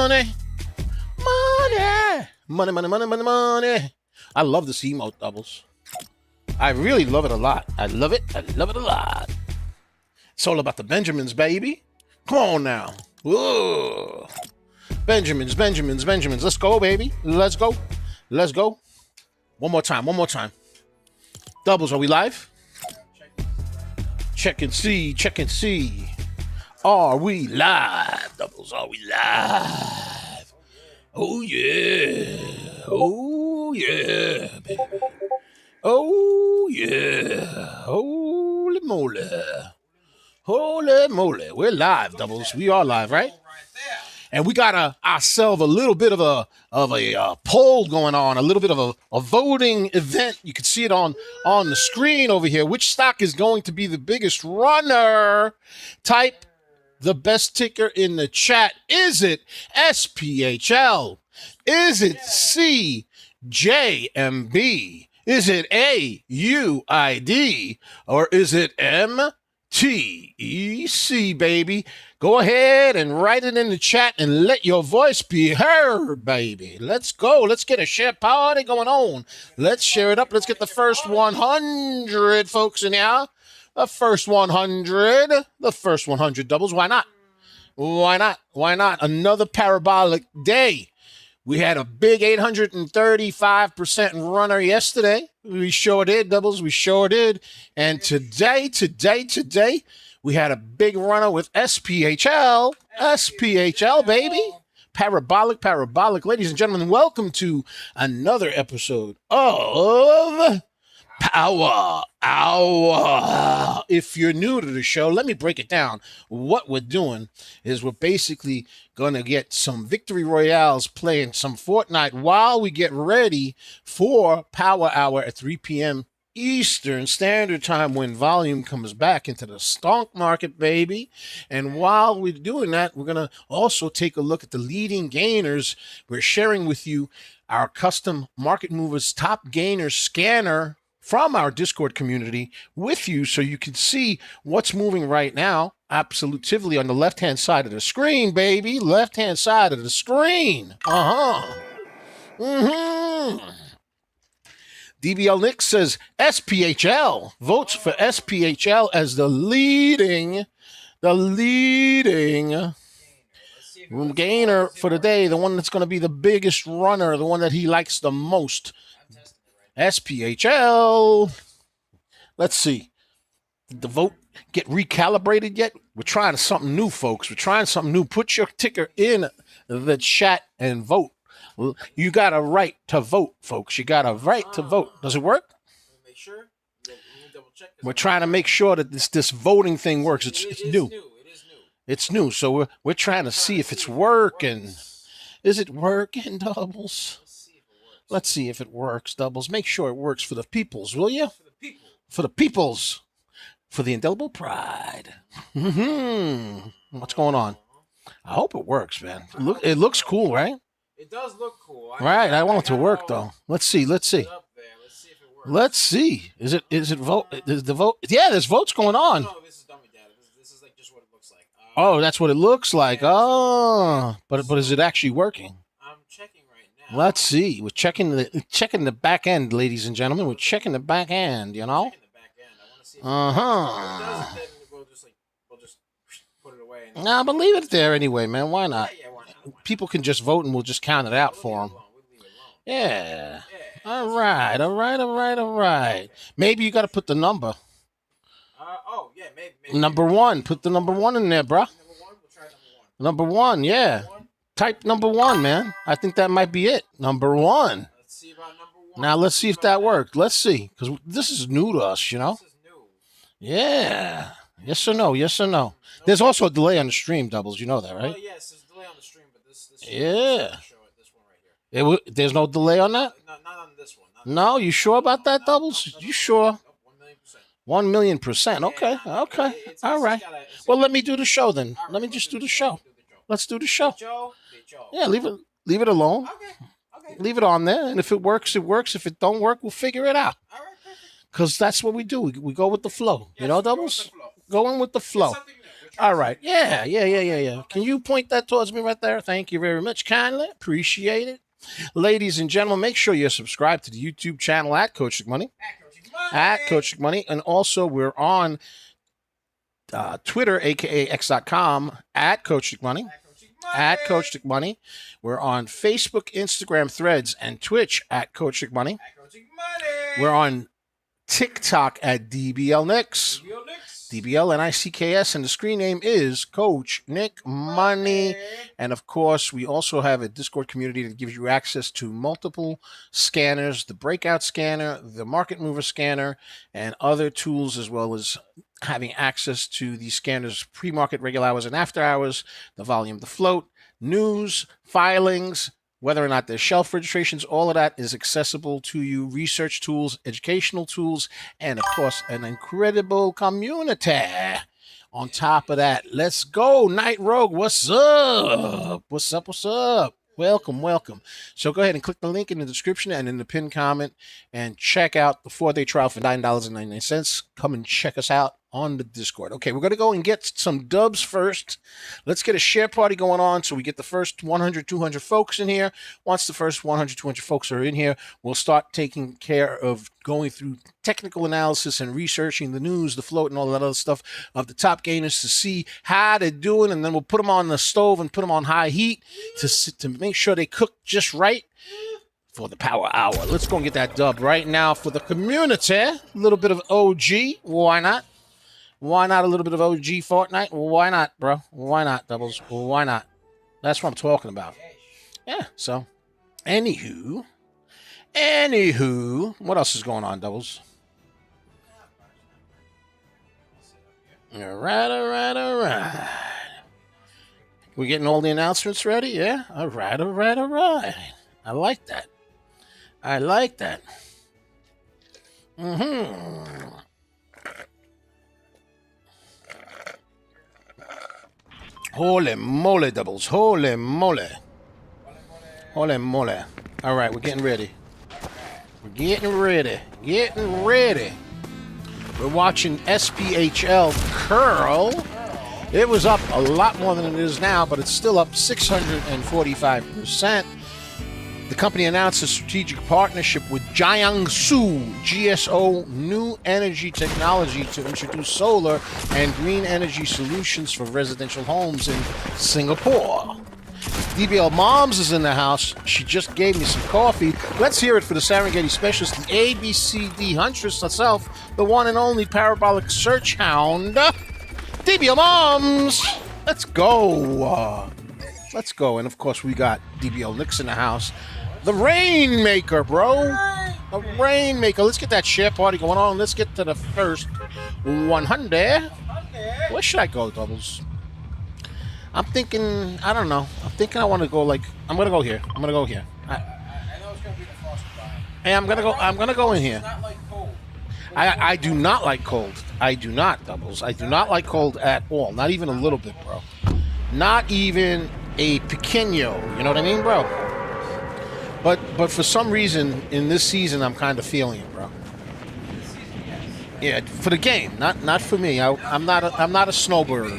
money. Money. Money, money, money, money, money. I love this emote, Doubles. I really love it a lot. I love it. I love it a lot. It's all about the Benjamins, baby. Come on now. Whoa. Benjamins, Benjamins, Benjamins. Let's go, baby. Let's go. Let's go. One more time. One more time. Doubles, are we live? Check and see. Check and see. Are we live? Doubles, are we live? Oh, yeah. Oh, yeah, baby. Oh, yeah. Holy moly. Holy moly. We're live, Doubles. We are live, right? And we got ourselves a little bit of a poll going on, a little bit of a voting event. You can see it on the screen over here. Which stock is going to be the biggest runner? Type the best ticker in the chat. Is it SPHL? Is it CJMB? Is it AUID? Or is it MTEC, baby? Go ahead and write it in the chat and let your voice be heard, baby. Let's go. Let's get a share party going on. Let's share it up. Let's get the first 100 folks in here. The first 100. The first 100 doubles. Why not? Why not? Why not? Another parabolic day. We had a big 835% runner yesterday. We sure did, Doubles. We sure did. And today, we had a big runner with SPHL. SPHL, baby. Parabolic. Ladies and gentlemen, welcome to another episode of Power Hour. If you're new to the show, let me break it down. What we're doing is we're basically going to get some victory royales playing some Fortnite while we get ready for Power Hour at 3 p.m. Eastern Standard Time when volume comes back into the stock market, baby. And while we're doing that, we're going to also take a look at the leading gainers. We're sharing with you our custom Market Movers Top Gainer Scanner from our Discord community with you so you can see what's moving right now absolutely on the left-hand side of the screen, baby. Left-hand side of the screen. DBL Nick says SPHL votes for SPHL as the leading gainer for the day, the one that's going to be the biggest runner, the one that he likes the most. SPHL. Let's see. Did the vote get recalibrated yet? We're trying something new, folks. We're trying something new. Put your ticker in the chat and vote. You got a right to vote, folks. You got a right to vote. Does it work? Make sure. We're trying to make sure that this voting thing works. It's new. It is new. It's new. So we're trying to see if it's working. Is it working, Doubles? Let's see if it works, Doubles. Make sure it works for the peoples, will you? For the peoples. For the indelible pride. What's going on? I hope it works, man. It looks cool, right? It does look cool. I want it to work, though. Let's see. Let's see if it works. Let's see. Is it vote? Is the vote? Yeah, there's votes going on. No, this is dummy data. This is like just what it looks like. Oh, that's what it looks like. Oh, but is it actually working? I'm checking right now. Let's see. We're checking the back end, ladies and gentlemen. We're checking the back end, you know? Checking the back end. I want to see if it does, then we'll just put it away. Nah, but leave it there anyway, man. Why not? Yeah, why not? People can just vote and we'll just count it out for them. We'll leave it alone. Yeah. All right. Maybe you got to put the number. Maybe. Number one. Put the number one in there, bro. Number one? We'll try Number one, yeah. Type number one, man. I think that might be it. Number one. Let's see about number one. Now let's see if that worked. Let's see. Because this is new to us, you know? This is new. Yeah. Yes or no? There's also a delay on the stream, Doubles. You know that, right? Yes, there's a delay on the stream, but this Yeah. show it. This one right here. There's no delay on that? Not on this one. No, you sure about that, Doubles? You sure? 1,000,000%. 1,000,000%. Okay. All right. Well, let me do the show then. Let me just do the show. Let's do the show. Yeah, leave it alone. Okay. Leave it on there, and if it works, it works. If it don't work, we'll figure it out. All right, perfect. Because that's what we do. We go with the flow. You know, Doubles? Going with the flow. All right. Yeah. Can you point that towards me right there? Thank you very much. Kindly. Appreciate it. Ladies and gentlemen, make sure you're subscribed to the YouTube channel at Coach Money. At Coach Money. And also, we're on Twitter, aka x.com, at Coach Money. At Coach Money. We're on Facebook, Instagram, Threads, and Twitch at Coach Money. We're on TikTok at DBL Nicks. DBL NICKS, and the screen name is Coach Nick Money. And of course, we also have a Discord community that gives you access to multiple scanners, the breakout scanner, the market mover scanner, and other tools, as well as having access to the scanners pre-market, regular hours, and after hours, the volume, the float, news, filings, whether or not there's shelf registrations, all of that is accessible to you. Research tools, educational tools, and of course, an incredible community. On top of that, let's go. Night Rogue, what's up? What's up? Welcome. So go ahead and click the link in the description and in the pinned comment and check out the 4-day trial for $9.99. Come and check us out on the Discord. Okay, we're going to go and get some dubs first. Let's get a share party going on so we get the first 100, 200 folks in here. Once the first 100, 200 folks are in here, we'll start taking care of going through technical analysis and researching the news, the float, and all that other stuff of the top gainers to see how they're doing, and then we'll put them on the stove and put them on high heat to make sure they cook just right for the power hour. Let's go and get that dub right now for the community. A little bit of OG. Why not? Why not a little bit of OG Fortnite? Why not, bro? Why not, Doubles? Why not? That's what I'm talking about. Yeah, so, anywho, what else is going on, Doubles? All right. We're getting all the announcements ready? Yeah? All right. I like that. Holy moly, Doubles. Holy moly. All right, we're getting ready. We're watching SPHL curl. It was up a lot more than it is now, but it's still up 645%. The company announced a strategic partnership with Jiangsu GSO New Energy Technology to introduce solar and green energy solutions for residential homes in Singapore. DBL Moms is in the house. She just gave me some coffee. Let's hear it for the Serengeti specialist, the ABCD huntress herself, the one and only Parabolics search hound, DBL Moms. Let's go. And of course, we got DBL Nicks in the house. The Rainmaker, bro. The Rainmaker. Let's get that share party going on. Let's get to the first 100. Where should I go, Doubles? I'm thinking, I don't know. I'm thinking I want to go I'm going to go here. I know it's going to be the frosted time. Hey, I'm going to go in here. Not like cold. I do not like cold. I do not, Doubles. I do not like cold at all. Not even a little bit, bro. Not even a pequeño. You know what I mean, bro? But for some reason in this season I'm kind of feeling it, bro. Yeah, for the game, not for me. I'm not a snowbird.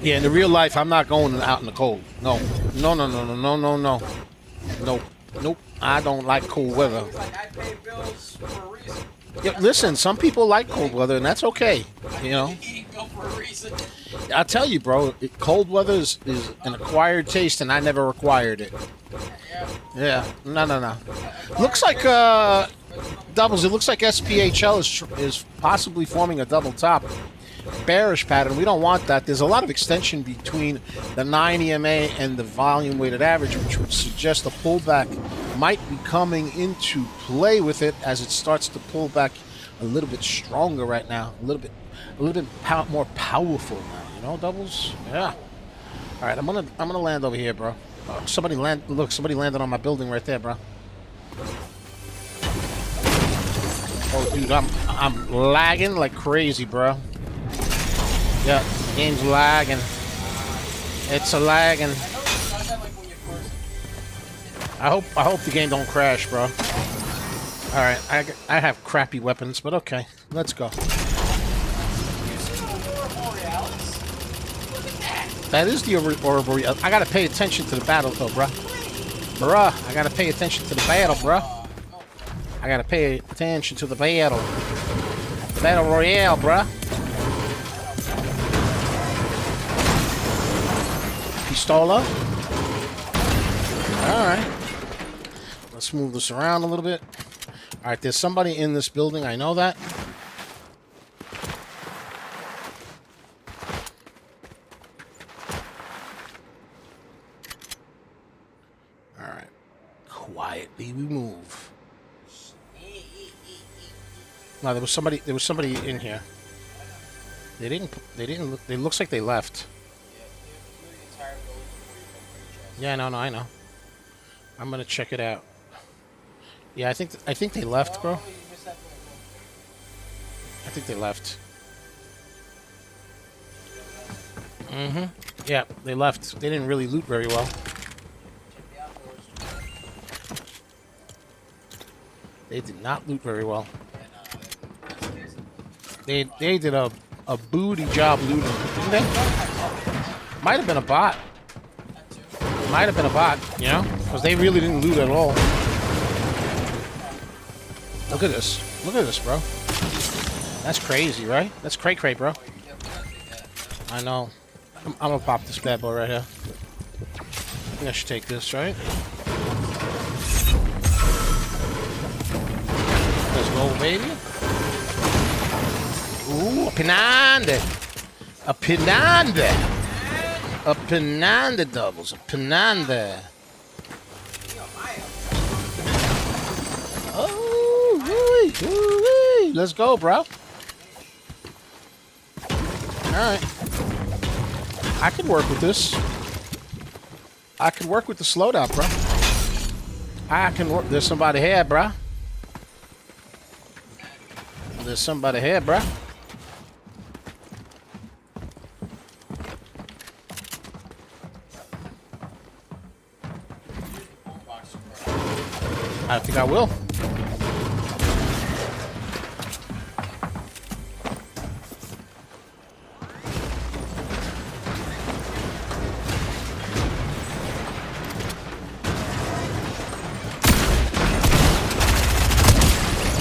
Yeah, in the real life I'm not going out in the cold. No. Nope. I don't like cold weather. Yeah, listen, some people like cold weather, and that's okay. You know. I'll tell you, bro. Cold weather is an acquired taste, and I never acquired it. Yeah. No. Looks like doubles. It looks like SPHL is possibly forming a double top bearish pattern. We don't want that. There's a lot of extension between the 9 EMA and the volume weighted average, which would suggest the pullback might be coming into play with it as it starts to pull back a little bit stronger right now, a little bit more powerful now. You know, Doubles. Yeah. All right, I'm gonna land over here, bro. Somebody landed on my building right there, bro. Oh, dude, I'm lagging like crazy, bro. Yeah, the game's lagging. It's a lagging. I hope the game don't crash, bro. All right, I have crappy weapons, but okay, let's go. That is the arboreal. I gotta pay attention to the battle, though, bruh. Bruh, I gotta pay attention to the battle, bruh. I gotta pay attention to the battle. The battle royale, bruh. Pistola. Alright. Let's move this around a little bit. Alright, there's somebody in this building. I know that. Alright. Quietly we move. No, there was somebody in here. They looks like they left. Yeah, no, I know. I'm gonna check it out. Yeah, I think they left, bro. I think they left. Mm-hmm. Yeah, they left. They didn't really loot very well. They did not loot very well. They did a booty job looting, didn't they? Might have been a bot. Might have been a bot, you know? Because they really didn't loot at all. Look at this. Look at this, bro. That's crazy, right? That's cray-cray, bro. I know. I'm gonna pop this bad boy right here. I think I should take this, right? Let's go, baby. Ooh, a pinande. A pinande. A pinande doubles. A pinande. Oh, woo-wee. Let's go, bro. Alright. I can work with this. I can work with the slowdown, bro. I can work. There's somebody here, bro. There's somebody here, bro. I think I will.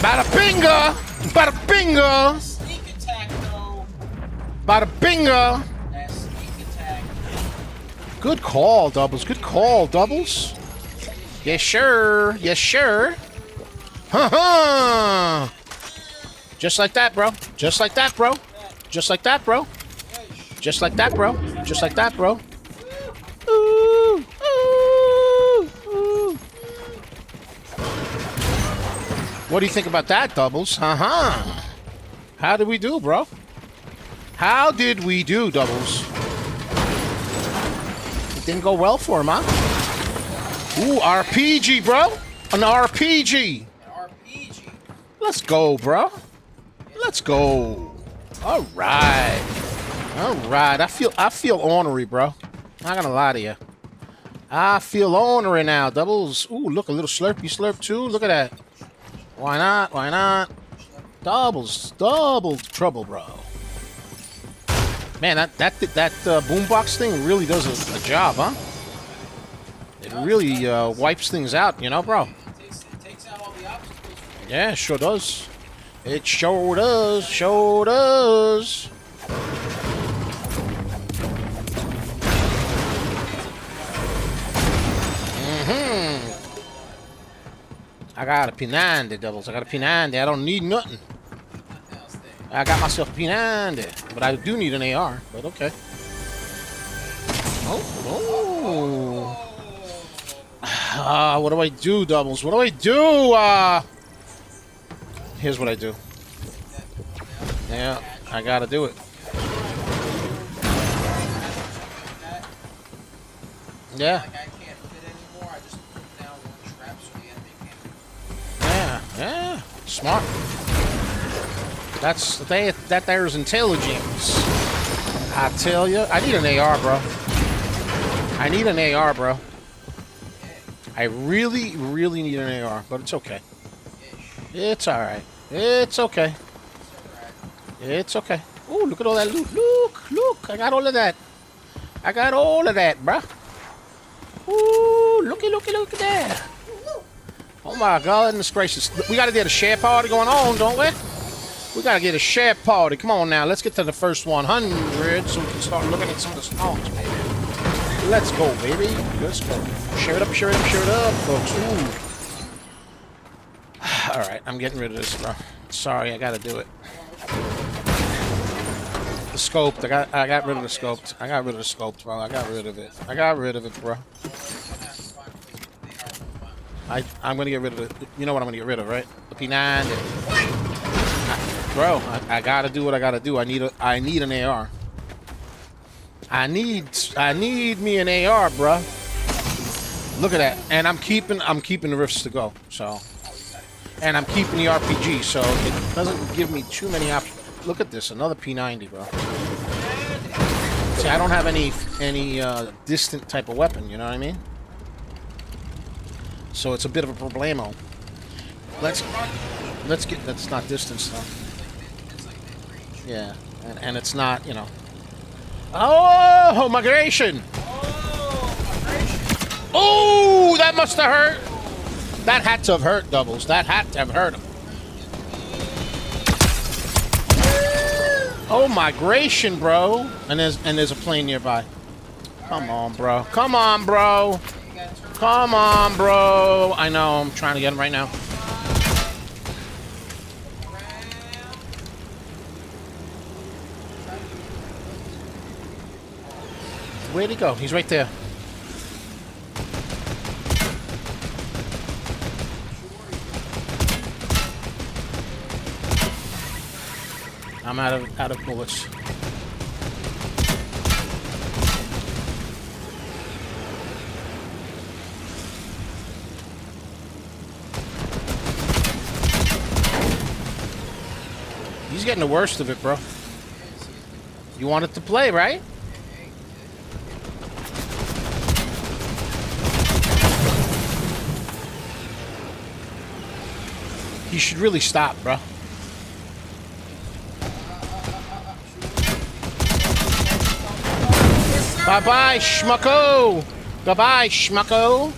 Bada bingo! Bada bingo! Sneak attack, though. Bada bingo! That sneak attack. Good call, Doubles. Good call, Doubles. Yes, sure. Yes, sure. Ha-ha! Just like that, bro. Just like that, bro. Just like that, bro. Just like that, bro. Just like that, bro. Ooh, ooh, ooh. What do you think about that, Doubles? Uh-huh. How did we do, bro? How did we do, Doubles? It didn't go well for him, huh? Ooh, RPG, bro. An RPG. RPG. Let's go, bro. Let's go. All right. All right. I feel ornery, bro. Not gonna lie to you. I feel ornery now, Doubles. Ooh, look, a little slurpy slurp too. Look at that. Why not? Why not? Doubles. Double trouble, bro. Man, that boombox thing really does a job, huh? It really wipes things out, you know, bro. It takes out all the obstacles. Yeah, sure does. It sure does. Sure does. I got a Pinande, Doubles. I got a Pinande. I don't need nothing. I got myself a Pinande. But I do need an AR. But okay. Oh. What do I do, Doubles? What do I do? Here's what I do. Yeah, I gotta do it. Yeah. Yeah, smart. That there's intelligence. I tell you, I need an AR, bro. I need an AR, bro. I really, really need an AR, but it's okay. It's all right. It's okay. It's okay. Oh, look at all that loot. Look, I got all of that. I got all of that, bruh. Ooh, looky there. Oh my goodness gracious. We gotta get a share party going on, don't we? We gotta get a share party. Come on now, let's get to the first 100 so we can start looking at some of the songs, baby. Let's go, baby. Let's go. Share it up, folks. Ooh. Alright, I'm getting rid of this, bro. Sorry, I gotta do it. The scoped. I got rid of the scoped. I got rid of the scoped, bro. I got rid of it. I got rid of it, bro. I'm gonna get rid of it. You know what I'm gonna get rid of, right? The P9. Bro, I gotta do what I gotta do. I need an AR. I need me an AR, bro. Look at that. And I'm keeping the rifts to go. So, and I'm keeping the RPG, so it doesn't give me too many options. Look at this, another P90, bro. See, I don't have any distant type of weapon, you know what I mean? So it's a bit of a problemo. Let's get, that's not distance though. Yeah, and it's not, you know. Oh, migration! Oh, that must have hurt. That had to have hurt, Doubles. That had to have hurt him. Oh, migration, bro. And there's a plane nearby. Come on, bro. Come on, bro. Come on, bro. I know. I'm trying to get him right now. Where'd he go? He's right there. I'm out of bullets. He's getting the worst of it, bro. You wanted to play, right? He should really stop, bro. Bye-bye, schmucko! Bye-bye, schmucko!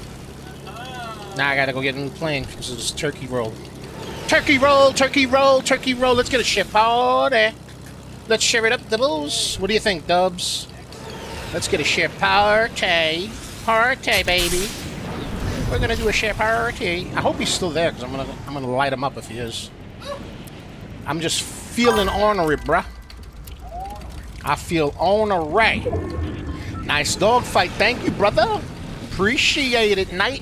Now I gotta go get in the plane because it's turkey roll. Turkey roll, turkey roll, turkey roll. Let's get a ship party. Let's share it up, Doubles. What do you think, Dubs? Let's get a share party. Party, baby. We're gonna do a share party. I hope he's still there because I'm gonna light him up if he is. I'm just feeling ornery, bruh. I feel ornery. Nice dog fight. Thank you, brother. Appreciate it, Knight.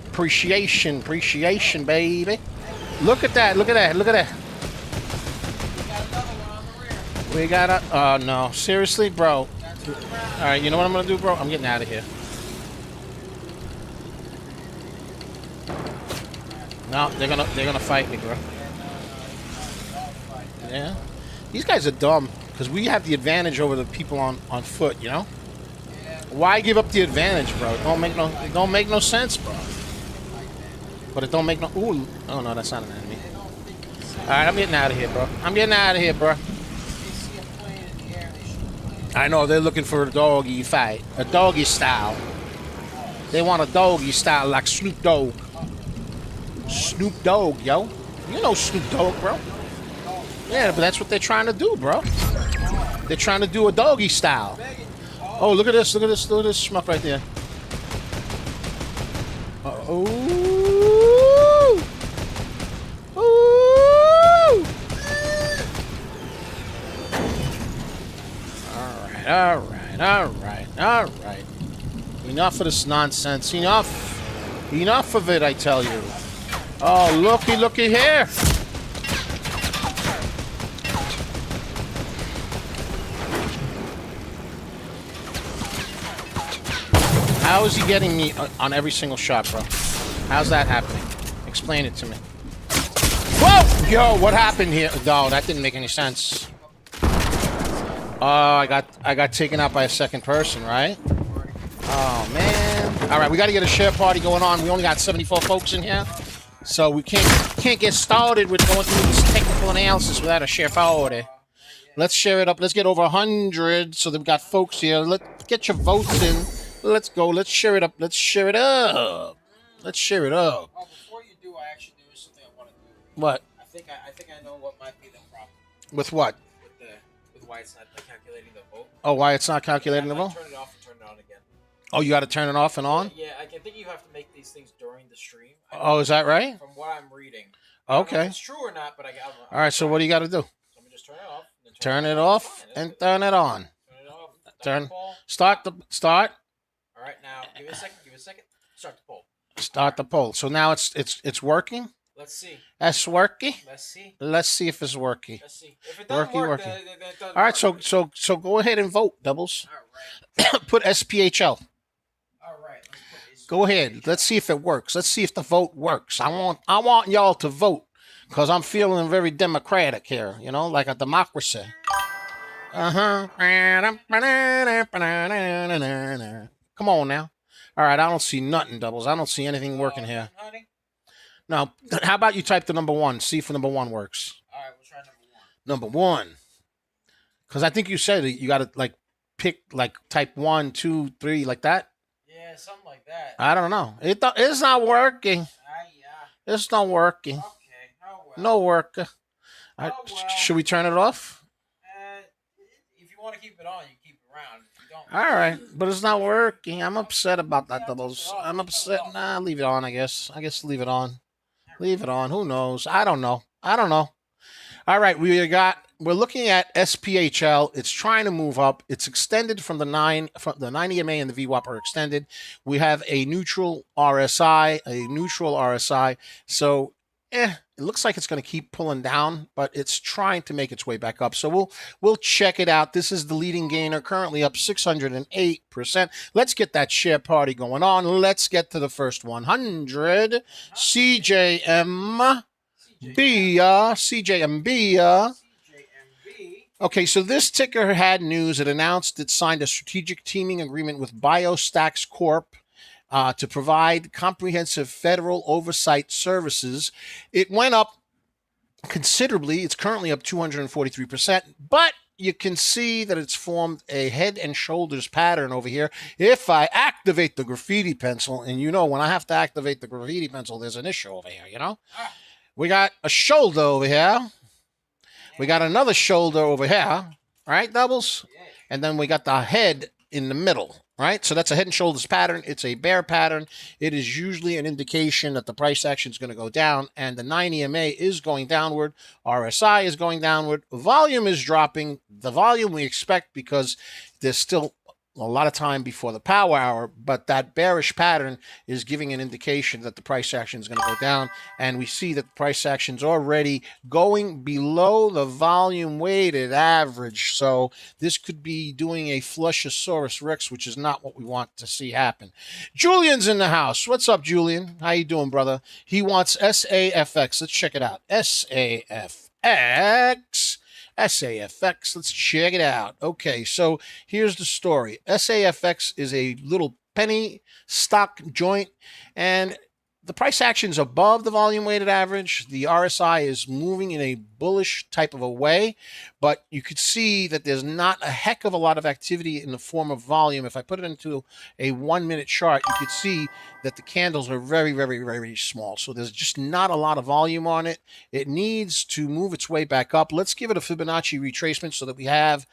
Appreciation, baby. Look at that. Look at that. Look at that. We got a... Oh, no. Seriously, bro. All right, you know what I'm going to do, bro? I'm getting out of here. No, they're gonna fight me, bro. Yeah. These guys are dumb. Because we have the advantage over the people on foot, you know? Why give up the advantage, bro? It don't make no sense, bro. But it don't make no... Ooh. Oh, no, that's not an enemy. Alright, I'm getting out of here, bro. I'm getting out of here, bro. I know, they're looking for a doggy fight. A doggy style. They want a doggy style like Snoop Dogg. Snoop Dogg, yo. You know Snoop Dogg, bro. Yeah, but that's what they're trying to do, bro. They're trying to do a doggy style. Oh, look at this, look at this, look at this schmuck right there. Oh. Ooh. All right. Enough of this nonsense. Enough of it, I tell you. Oh, looky here. How is he getting me on every single shot, bro? How's that happening? Explain it to me. Whoa! Yo, what happened here? No, that didn't make any sense. Oh, I got taken out by a second person, right? Oh, man. All right, we got to get a share party going on. We only got 74 folks in here. So we can't get started with going through this technical analysis without a share party. Let's share it up. Let's get over 100 so that we've got folks here. Let's get your votes in. Let's go. Let's share it up. Let's share it up. Let's share it up. Oh, before you do, I actually do something I want to do. What? I think I know what might be the problem. With what? With why it's not calculating the vote. Oh, why it's not calculating the vote? Turn it off and turn it on again. Oh, you got to turn it off and on? Yeah, I think you have to make these things during the stream. Oh, is that right? From what I'm reading. Okay. If it's true or not, but all right, so what do you got to do? So let me just turn it off. Turn it off and turn it on. Turn it off. Start. All right, now give it a second. Start the poll. Start the poll. So now it's working. Let's see. It's working. Let's see if it's working. Let's see. If it doesn't work, then it doesn't all right, work. so go ahead and vote, Doubles. All right. Put SPHL. All right. Let's put SPHL. Go ahead. Let's see if it works. Let's see if the vote works. I want y'all to vote because I'm feeling very democratic here. You know, like a democracy. Come on now. All right, I don't see nothing, Doubles. I don't see anything working here. Now, how about you type the number 1? See if number 1 works. All right, we'll try number 1. Because I think you said you got to like pick like type 1, 2, 3 like that. Yeah, something like that. I don't know. It's not working. Yeah. It's not working. Okay. Oh well. No work. Well. Should we turn it off? If you want to keep it on, you keep it around. If you don't. All right, but it's not working. I'm upset about that, Doubles. I'm upset. Nah, leave it on, I guess. Leave it on. Leave it on. Who knows? I don't know. All right, we're looking at SPHL. It's trying to move up. It's extended from the 9 EMA and the VWAP are extended. We have a neutral RSI. So it looks like it's going to keep pulling down, but it's trying to make its way back up. So we'll check it out. This is the leading gainer, currently up 608%. Let's get that share party going on. Let's get to the first 100. CJMB. Okay, so this ticker had news. It announced it signed a strategic teaming agreement with BioStacks Corp. To provide comprehensive federal oversight services. It went up considerably. It's currently up 243%, but you can see that it's formed a head and shoulders pattern over here. If I activate the graffiti pencil, and you know when I have to activate the graffiti pencil, there's an issue over here, you know? We got a shoulder over here. We got another shoulder over here, right, Doubles? And then we got the head in the middle. Right, so that's a head and shoulders pattern. It's a bear pattern. It is usually an indication that the price action is going to go down, and the 9 EMA is going downward. RSI is going downward. Volume is dropping. The volume we expect because there's still a lot of time before the power hour, but that bearish pattern is giving an indication that the price action is going to go down, and we see that the price action is already going below the volume weighted average. So this could be doing a Flushosaurus Rex, which is not what we want to see happen. Julian's in the house. What's up, Julian? How you doing, brother? He wants SAFX. Let's check it out. SAFX, let's check it out. Okay, so here's the story. SAFX is a little penny stock joint, and the price action is above the volume weighted average. The RSI is moving in a bullish type of a way, but you could see that there's not a heck of a lot of activity in the form of volume. If I put it into a 1-minute chart, you could see that the candles are very, very, very small. So there's just not a lot of volume on it. It needs to move its way back up. Let's give it a Fibonacci retracement so that we have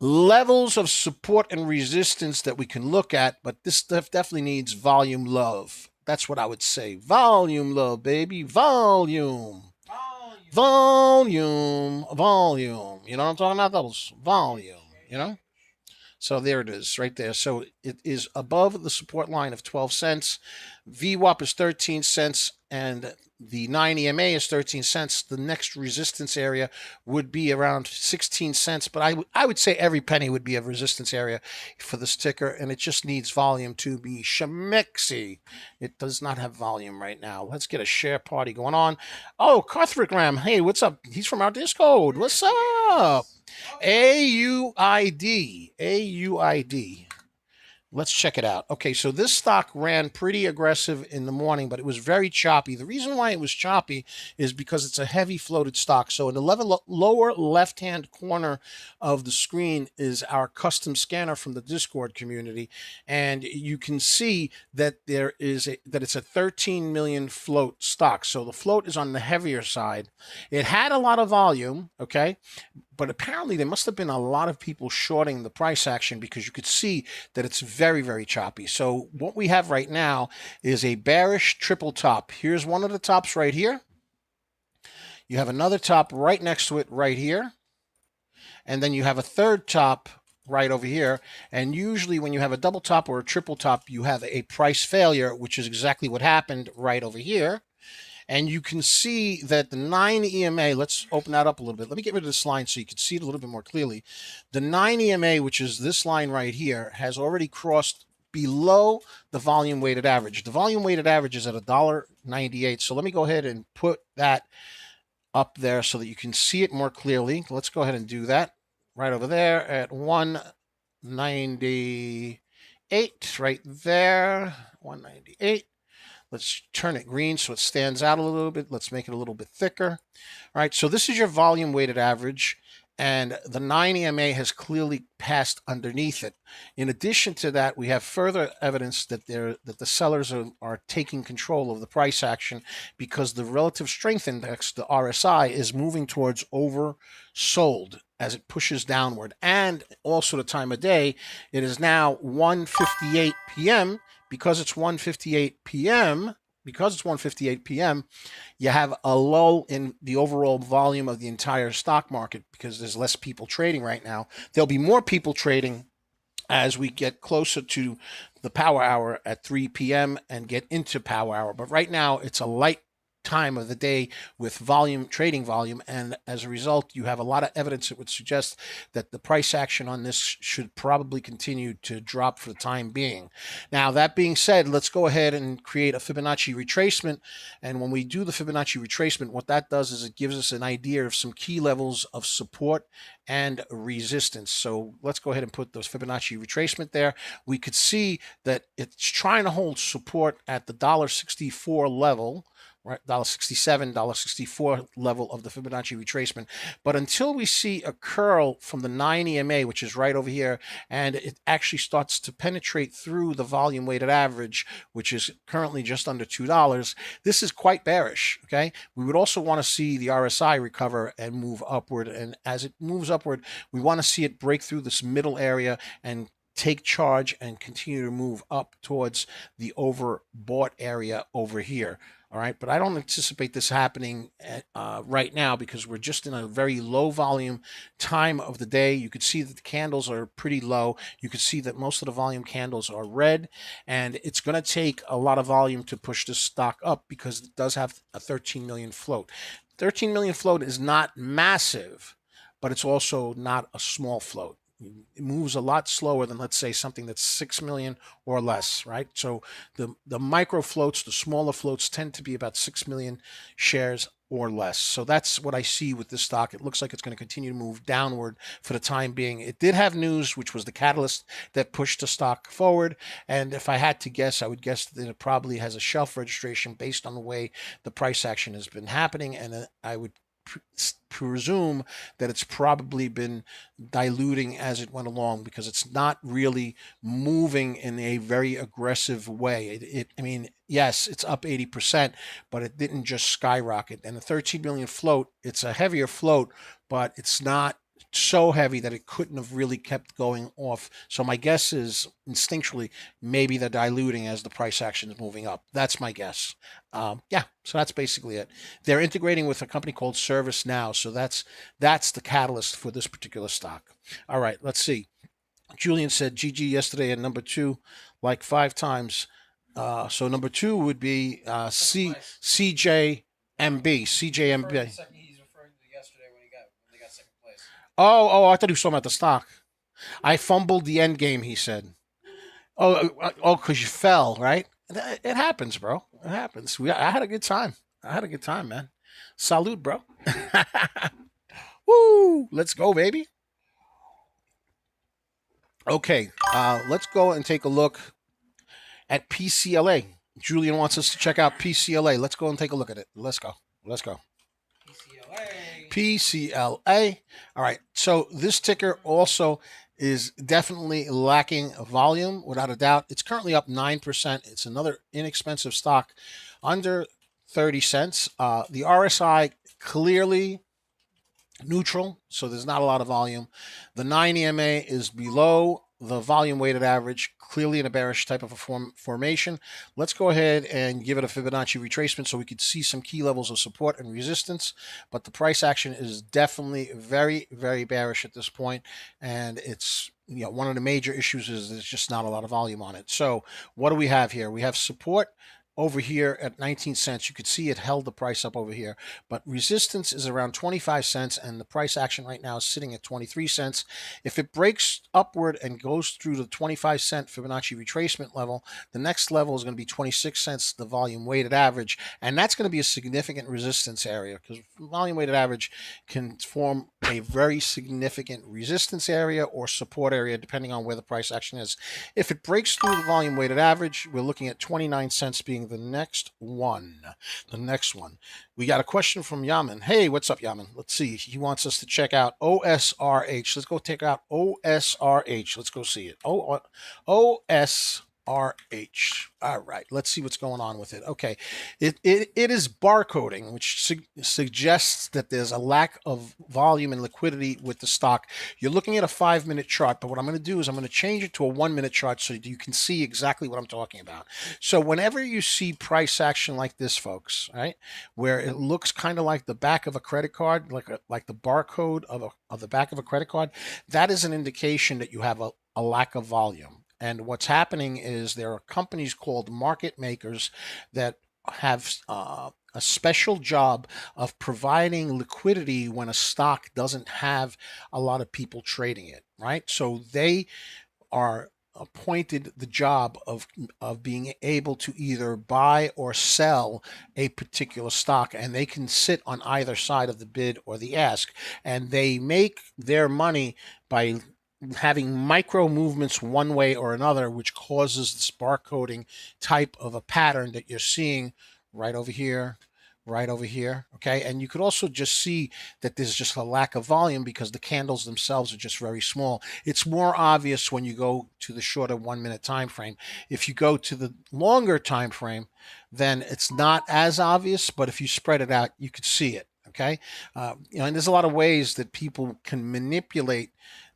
levels of support and resistance that we can look at, but this stuff definitely needs volume love. That's what I would say. Volume love, baby. Volume. Volume. Volume. You know what I'm talking about? Doubles. Volume. You know? So there it is right there. So it is above the support line of 12 cents. VWAP is 13 cents. And the 9 EMA is 13 cents. The next resistance area would be around 16 cents. But I would say every penny would be a resistance area for this ticker. And it just needs volume to be shemixy. It does not have volume right now. Let's get a share party going on. Oh, Carthrick Ram. Hey, what's up? He's from our Discord. What's up? AUID. AUID. Let's check it out. Okay, so this stock ran pretty aggressive in the morning, but it was very choppy. The reason why it was choppy is because it's a heavy floated stock. So in the lower left-hand corner of the screen is our custom scanner from the Discord community, and you can see that it's a 13 million float stock. So the float is on the heavier side. It had a lot of volume, okay? But apparently there must have been a lot of people shorting the price action because you could see that it's very, very choppy. So what we have right now is a bearish triple top. Here's one of the tops right here. You have another top right next to it right here. And then you have a third top right over here. And usually when you have a double top or a triple top, you have a price failure, which is exactly what happened right over here. And you can see that the 9 EMA, let's open that up a little bit. Let me get rid of this line so you can see it a little bit more clearly. The 9 EMA, which is this line right here, has already crossed below the volume weighted average. The volume weighted average is at $1.98. So let me go ahead and put that up there so that you can see it more clearly. Let's go ahead and do that right over there at 198 right there, 198. Let's turn it green so it stands out a little bit. Let's make it a little bit thicker. All right, so this is your volume weighted average, and the 9 EMA has clearly passed underneath it. In addition to that, we have further evidence that the sellers are taking control of the price action because the relative strength index, the RSI, is moving towards oversold as it pushes downward. And also the time of day, it is now 1:58 p.m. Because it's 1:58 p.m., you have a lull in the overall volume of the entire stock market because there's less people trading right now. There'll be more people trading as we get closer to the power hour at 3 p.m. and get into power hour. But right now, it's a light time of the day with trading volume, and as a result you have a lot of evidence that would suggest that the price action on this should probably continue to drop for the time being. Now, that being said, let's go ahead and create a Fibonacci retracement, and when we do the Fibonacci retracement, what that does is it gives us an idea of some key levels of support and resistance. So let's go ahead and put those Fibonacci retracement there. We could see that it's trying to hold support at the $1.64 level, right, $1.67, $1.64 level of the Fibonacci retracement. But until we see a curl from the 9 EMA, which is right over here, and it actually starts to penetrate through the volume weighted average, which is currently just under $2, this is quite bearish, okay? We would also want to see the RSI recover and move upward. And as it moves upward, we want to see it break through this middle area and take charge and continue to move up towards the overbought area over here. All right, but I don't anticipate this happening right now because we're just in a very low volume time of the day. You could see that the candles are pretty low. You could see that most of the volume candles are red, and it's going to take a lot of volume to push this stock up because it does have a 13 million float. 13 million float is not massive, but it's also not a small float. It moves a lot slower than, let's say, something that's 6 million or less, right? So the micro floats, the smaller floats, tend to be about 6 million shares or less. So that's what I see with this stock. It looks like it's going to continue to move downward for the time being. It did have news, which was the catalyst that pushed the stock forward. And if I had to guess, I would guess that it probably has a shelf registration based on the way the price action has been happening. And I would presume that it's probably been diluting as it went along because it's not really moving in a very aggressive way. I mean, yes, it's up 80%, but it didn't just skyrocket. And the 13 million float, it's a heavier float, but it's not so heavy that it couldn't have really kept going off. So my guess is instinctually maybe they're diluting as the price action is moving up. That's my guess. Yeah, so that's basically it. They're integrating with a company called ServiceNow, so that's the catalyst for this particular stock. All right, let's see. Julian said GG yesterday at number 2 like 5 times. So number 2 would be CJMB. Oh, I thought he was talking about the stock. I fumbled the end game, he said. Because you fell, right? It happens, bro. It happens. I had a good time. Man. Salute, bro. Woo! Let's go, baby. Okay, let's go and take a look at PCLA. Julian wants us to check out PCLA. Let's go and take a look at it. Let's go. Let's go. PCLA. PCLA. All right. So this ticker also is definitely lacking volume, without a doubt. It's currently up 9%. It's another inexpensive stock under 30 cents. The RSI clearly neutral, so there's not a lot of volume. The 9 EMA is below the volume weighted average, clearly in a bearish type of a formation. Let's go ahead and give it a Fibonacci retracement so we could see some key levels of support and resistance. But the price action is definitely very, very bearish at this point, and it's one of the major issues is there's just not a lot of volume on it. So what do we have here? We have support over here at 19 cents. You could see it held the price up over here, but resistance is around 25 cents, and the price action right now is sitting at 23 cents. If it breaks upward and goes through the 25-cent Fibonacci retracement level, the next level is going to be 26 cents, the volume weighted average, and that's going to be a significant resistance area, because volume weighted average can form a very significant resistance area or support area depending on where the price action is. If it breaks through the volume weighted average, we're looking at 29 cents being the next one. The next one. We got a question from Yaman. Hey, what's up, Yaman? Let's see. He wants us to check out OSRH. Let's go check out OSRH. Let's go see it. OSRH. All right, let's see what's going on with it. Okay, it is barcoding, which suggests that there's a lack of volume and liquidity with the stock. You're looking at a 5-minute chart, but what I'm going to do is I'm going to change it to a 1-minute chart so you can see exactly what I'm talking about. So whenever you see price action like this, folks, right, where it looks kind of like the back of a credit card, like the barcode of the back of a credit card, that is an indication that you have a lack of volume. And what's happening is there are companies called market makers that have a special job of providing liquidity when a stock doesn't have a lot of people trading it, right? So they are appointed the job of being able to either buy or sell a particular stock, and they can sit on either side of the bid or the ask, and they make their money by having micro movements one way or another, which causes this barcoding type of a pattern that you're seeing right over here, okay? And you could also just see that there's just a lack of volume because the candles themselves are just very small. It's more obvious when you go to the shorter 1-minute time frame. If you go to the longer time frame, then it's not as obvious, but if you spread it out, you could see it, okay? And there's a lot of ways that people can manipulate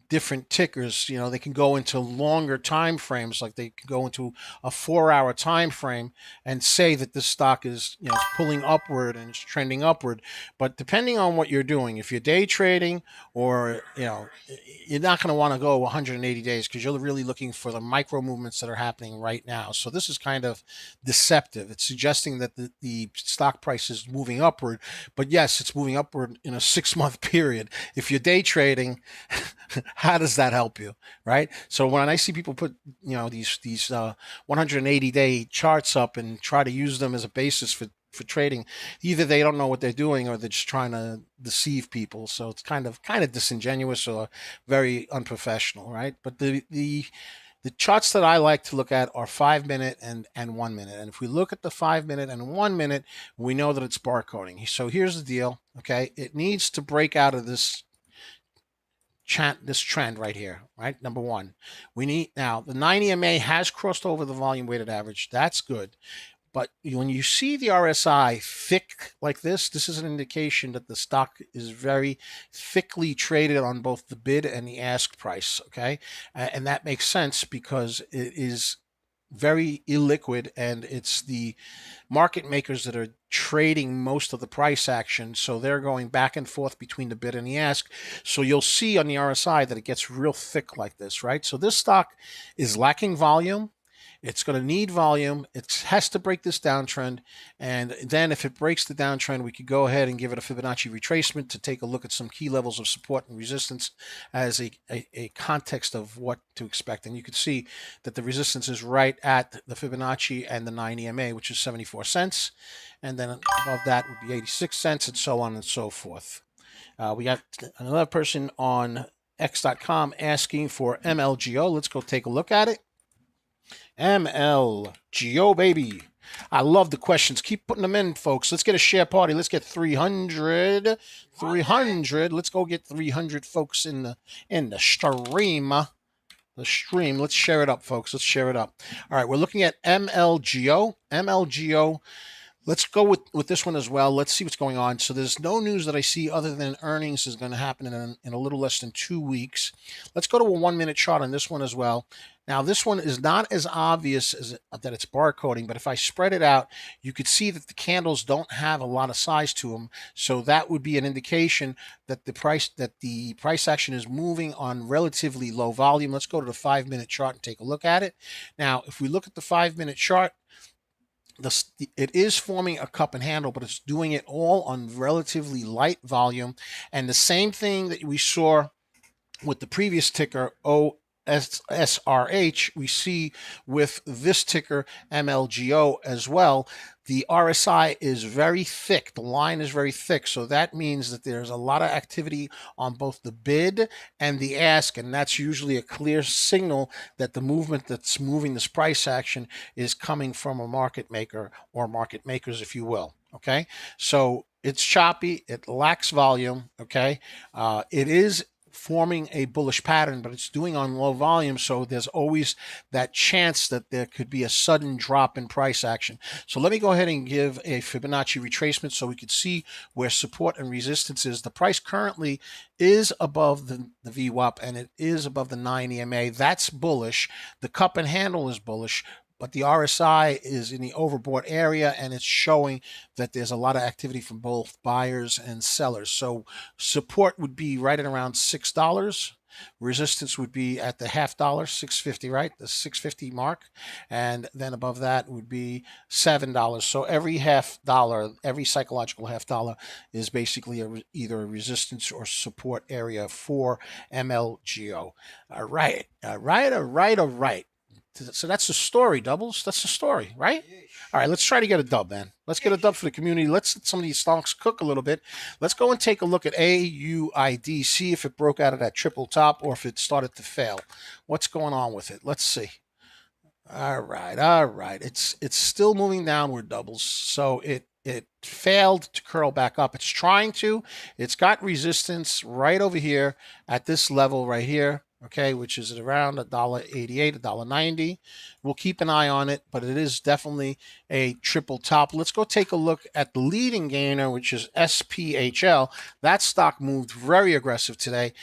different tickers. They can go into longer time frames, like they can go into a 4-hour time frame and say that this stock is pulling upward and it's trending upward. But depending on what you're doing, if you're day trading, or you're not going to want to go 180 days because you're really looking for the micro movements that are happening right now. So this is kind of deceptive. It's suggesting that the stock price is moving upward, but yes, it's moving upward in a 6-month period. If you're day trading, how does that help you, right? So when I see people put these 180-day charts up and try to use them as a basis for trading, either they don't know what they're doing or they're just trying to deceive people. So it's kind of disingenuous or very unprofessional, right? But the charts that I like to look at are 5-minute and 1-minute. And if we look at the 5-minute and 1-minute, we know that it's barcoding. So here's the deal, okay? It needs to break out of this trend right here, right? Number one, we need, now the 9 EMA has crossed over the volume weighted average. That's good. But when you see the RSI thick like this is an indication that the stock is very thickly traded on both the bid and the ask price, okay? And that makes sense because it is very illiquid, and it's the market makers that are trading most of the price action, so they're going back and forth between the bid and the ask. So you'll see on the RSI that it gets real thick like this, right? So this stock is lacking volume. It's going to need volume. It has to break this downtrend. And then if it breaks the downtrend, we could go ahead and give it a Fibonacci retracement to take a look at some key levels of support and resistance as a context of what to expect. And you can see that the resistance is right at the Fibonacci and the 9 EMA, which is 74 cents. And then above that would be 86 cents, and so on and so forth. We got another person on X.com asking for MLGO. Let's go take a look at it. MLGO, baby. I love the questions. Keep putting them in, folks. Let's get a share party. Let's get 300. 300. Let's go get 300 folks in the stream. The stream. Let's share it up, folks. Let's share it up. All right, we're looking at MLGO. MLGO. Let's go with this one as well. Let's see what's going on. So there's no news that I see other than earnings is going to happen in a little less than 2 weeks. Let's go to a 1 minute chart on this one as well. Now, this one is not as obvious as that it's barcoding, but if I spread it out, you could see that the candles don't have a lot of size to them. So that would be an indication that the price action is moving on relatively low volume. Let's go to the 5 minute chart and take a look at it. Now, if we look at the 5 minute chart, it is forming a cup and handle, but it's doing it all on relatively light volume. And the same thing that we saw with the previous ticker, SRH, we see with this ticker MLGO as well. The RSI is very thick. The line is very thick. So that means that there's a lot of activity on both the bid and the ask. And that's usually a clear signal that the movement that's moving this price action is coming from a market maker or market makers, if you will. Okay. So it's choppy. It lacks volume. Okay. It is forming a bullish pattern, but it's doing on low volume, so there's always that chance that there could be a sudden drop in price action. So let me go ahead and give a Fibonacci retracement so we could see where support and resistance is. The price currently is above the VWAP and it is above the 9 EMA. That's bullish. The cup and handle is bullish, but the RSI is in the overbought area and it's showing that there's a lot of activity from both buyers and sellers. So support would be right at around $6. Resistance would be at the $0.50, $6.50, right? The $6.50 mark. And then above that would be $7. So every $0.50, every psychological $0.50 is basically either a resistance or support area for MLGO. All right. All right. All right. All right. So that's the story, Doubles. That's the story, right? All right, let's try to get a dub, man. Let's get a dub for the community. Let's let some of these stocks cook a little bit. Let's go and take a look at AUID, see if it broke out of that triple top or if it started to fail. What's going on with it? Let's see. All right, all right. It's still moving downward, Doubles. So it failed to curl back up. It's trying to. It's got resistance right over here at this level right here. Okay, which is at around $1.88, $1.90. We'll keep an eye on it, but it is definitely a triple top. Let's go take a look at the leading gainer, which is SPHL. That stock moved very aggressive today.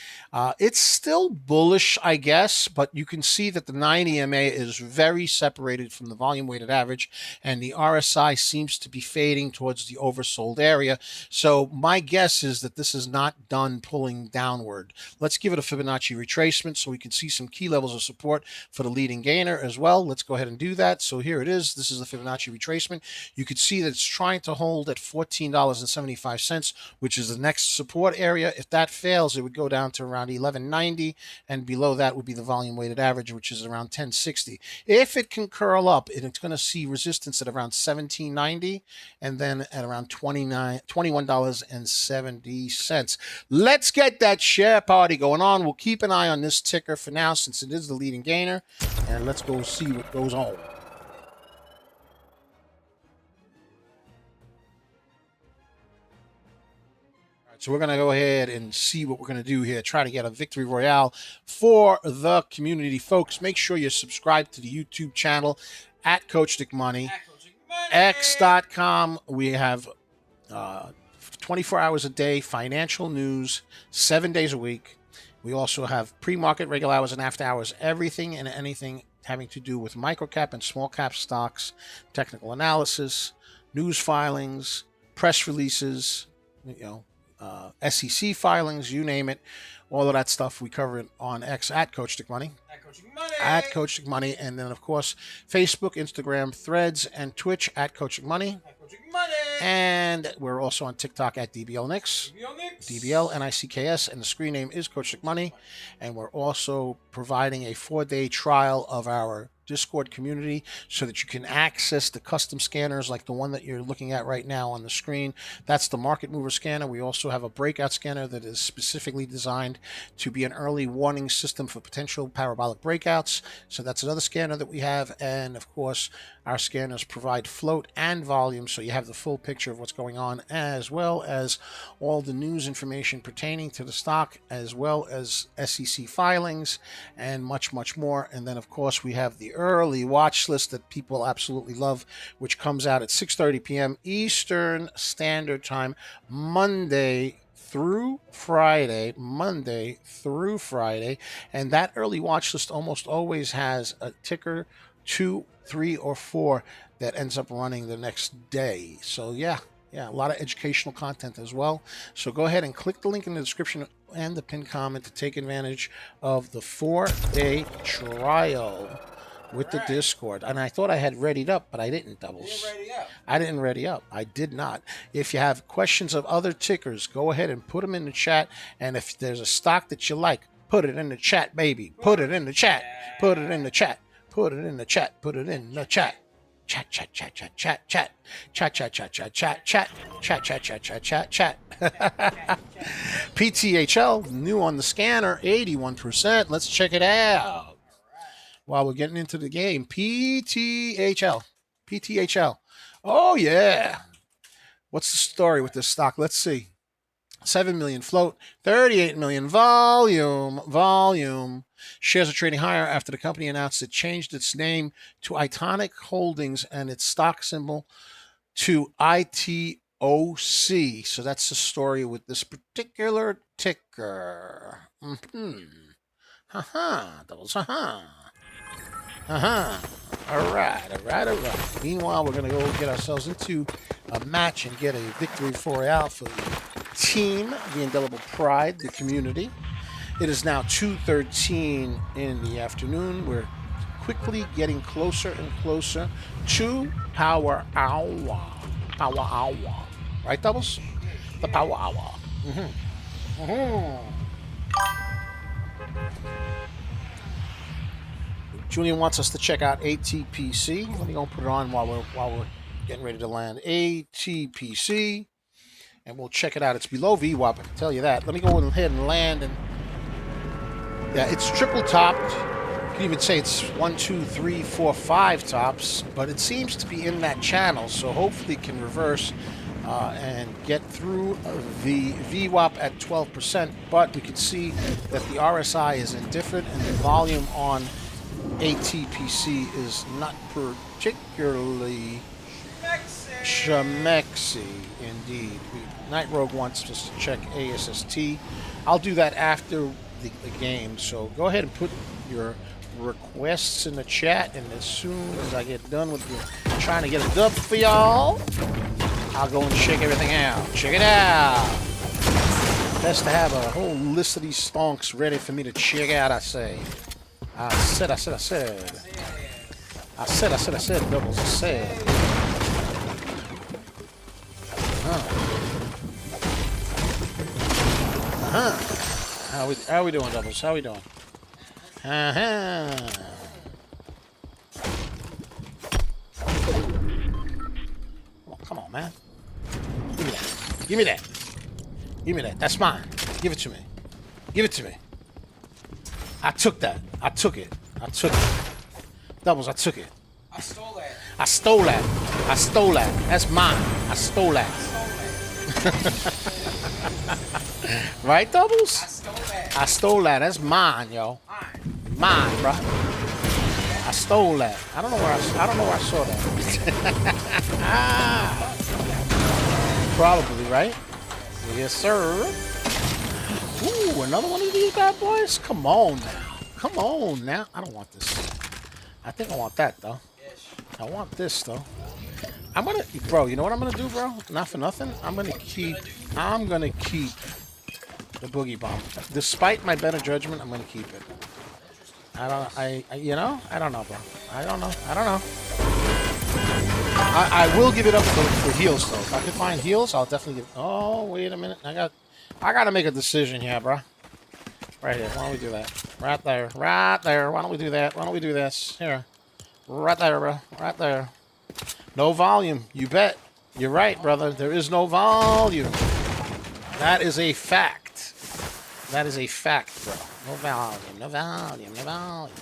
It's still bullish, I guess, but you can see that the 9 EMA is very separated from the volume weighted average, and the RSI seems to be fading towards the oversold area. So my guess is that this is not done pulling downward. Let's give it a Fibonacci retracement so we can see some key levels of support for the leading gainer as well. Let's go ahead and do that. So here it is. This is the Fibonacci retracement. You can see that it's trying to hold at $14.75, which is the next support area. If that fails, it would go down to around $11.90, and below that would be the volume weighted average, which is around $10.60. If it can curl up, it's going to see resistance at around $17.90 and then at around $21.70. Let's get that share party going on. We'll keep an eye on this ticker for now since it is the leading gainer, and let's go see what goes on. So we're going to go ahead and see what we're going to do here. Try to get a victory royale for the community. Folks, make sure you subscribe to the YouTube channel at Coach Nick Money. X.com. We have 24 hours a day, financial news, 7 days a week. We also have pre-market, regular hours, and after hours, everything and anything having to do with microcap and small cap stocks, technical analysis, news filings, press releases, SEC filings, you name it. All of that stuff we cover it on X at Coach Nick Money. At Coach Nick Money. And then, of course, Facebook, Instagram, Threads, and Twitch at Coach Nick Money. And we're also on TikTok at DBL Nicks. DBL NICKS, and the screen name is Coach Nick Money. And we're also providing a 4-day trial of our Discord community so that you can access the custom scanners like the one that you're looking at right now on the screen. That's the market mover scanner. We also have a breakout scanner that is specifically designed to be an early warning system for potential parabolic breakouts. So that's another scanner that we have. And of course, our scanners provide float and volume, so you have the full picture of what's going on, as well as all the news information pertaining to the stock, as well as SEC filings and much, much more. And then, of course, we have the early watch list that people absolutely love, which comes out at 6:30 p.m. Eastern Standard Time, Monday through Friday, and that early watch list almost always has a ticker 2, 3, or 4 that ends up running the next day. So yeah, a lot of educational content as well. So go ahead and click the link in the description and the pinned comment to take advantage of the 4-day trial with the Discord. And I thought I had readied up, but I didn't, Doubles. I didn't ready up. I did not. If you have questions of other tickers, go ahead and put them in the chat. And if there's a stock that you like, put it in the chat, baby. Put it in the chat. Put it in the chat. Put it in the chat. Put it in the chat. Chat. PTHL, new on the scanner, 81%. Let's check it out while we're getting into the game. PTHL. Oh, yeah. What's the story with this stock? Let's see. 7 million float, 38 million volume. Shares are trading higher after the company announced it changed its name to Iconic Holdings and its stock symbol to ITOC. So that's the story with this particular ticker. Doubles, All right. Meanwhile, we're going to go get ourselves into a match and get a victory for for the team, the Indelible Pride, the community. It is now 2:13 in the afternoon. We're quickly getting closer and closer to Power Hour. Right, Doubles? The Power Hour. Julian wants us to check out ATPC. Let me go put it on while we're getting ready to land. ATPC. And we'll check it out. It's below VWAP, I can tell you that. Let me go ahead and land. And yeah, it's triple topped. You can even say it's 1, 2, 3, 4, 5 tops, but it seems to be in that channel. So hopefully it can reverse and get through the VWAP at 12%. But we can see that the RSI is indifferent and the volume on ATPC is not particularly schmexy indeed. Night Rogue wants us to check ASST. I'll do that after the game. So go ahead and put your requests in the chat, and as soon as I get done with trying to get a dub for y'all, I'll go and check everything out. Check it out. Best to have a whole list of these stonks ready for me to check out, I say. I said, Doubles, I said. How we doing, Doubles? How we doing? Come on, man. Give me that. That's mine. Give it to me. I took that. I took it. Doubles, I took it. I stole that. That's mine. I stole that. Right, Doubles? I stole that. That's mine, yo. Mine, bro. I stole that. I don't know where I saw that. Probably, right? Yes, sir. Ooh, another one of these bad boys? Come on now. I don't want this. I think I want that, though. I want this, though. Bro, you know what I'm gonna do, bro? Not for nothing. I'm gonna keep the boogie bomb. Despite my better judgment, I'm gonna keep it. I don't know, bro. I don't know. I will give it up for heals, though. If I can find heals, I'll definitely give. Oh, wait a minute. I gotta make a decision here, bro. Right here. Why don't we do that? Right there. Why don't we do that? Why don't we do this? Here. Right there, bro. Right there. No volume. You bet. You're right, brother. There is no volume. That is a fact. That is a fact, bro. No volume. No volume. No volume.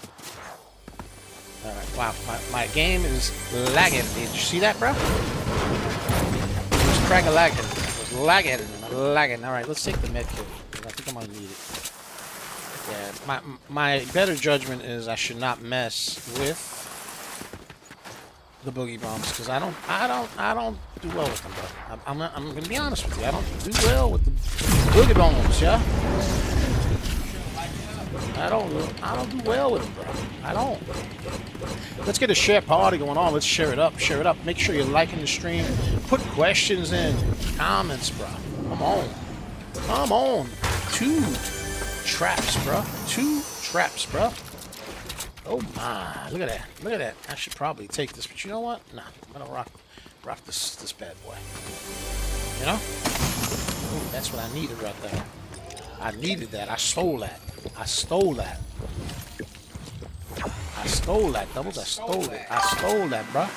All right. Wow. My game is lagging. Did you see that, bro? It was crack-a lagging. It was lagging. Lagging. All right. Let's take the med kit. I think I'm gonna need it. Yeah. My better judgment is I should not mess with the boogie bombs because I don't do well with them, bro. I'm gonna be honest with you. I don't do well with the boogie bombs, yeah. I don't do well with them, bro. I don't. Let's get a share party going on. Let's share it up. Share it up. Make sure you're liking the stream. Put questions in comments, bro. Come on. Come on. 2 traps, bro. 2 traps, bro. Oh my! Look at that! Look at that! I should probably take this, but you know what? Nah, I'm gonna rock this bad boy. You know? Ooh, that's what I needed right there. I needed that. I stole that. I stole that. I stole that, Doubles. I stole it. I stole that, bro.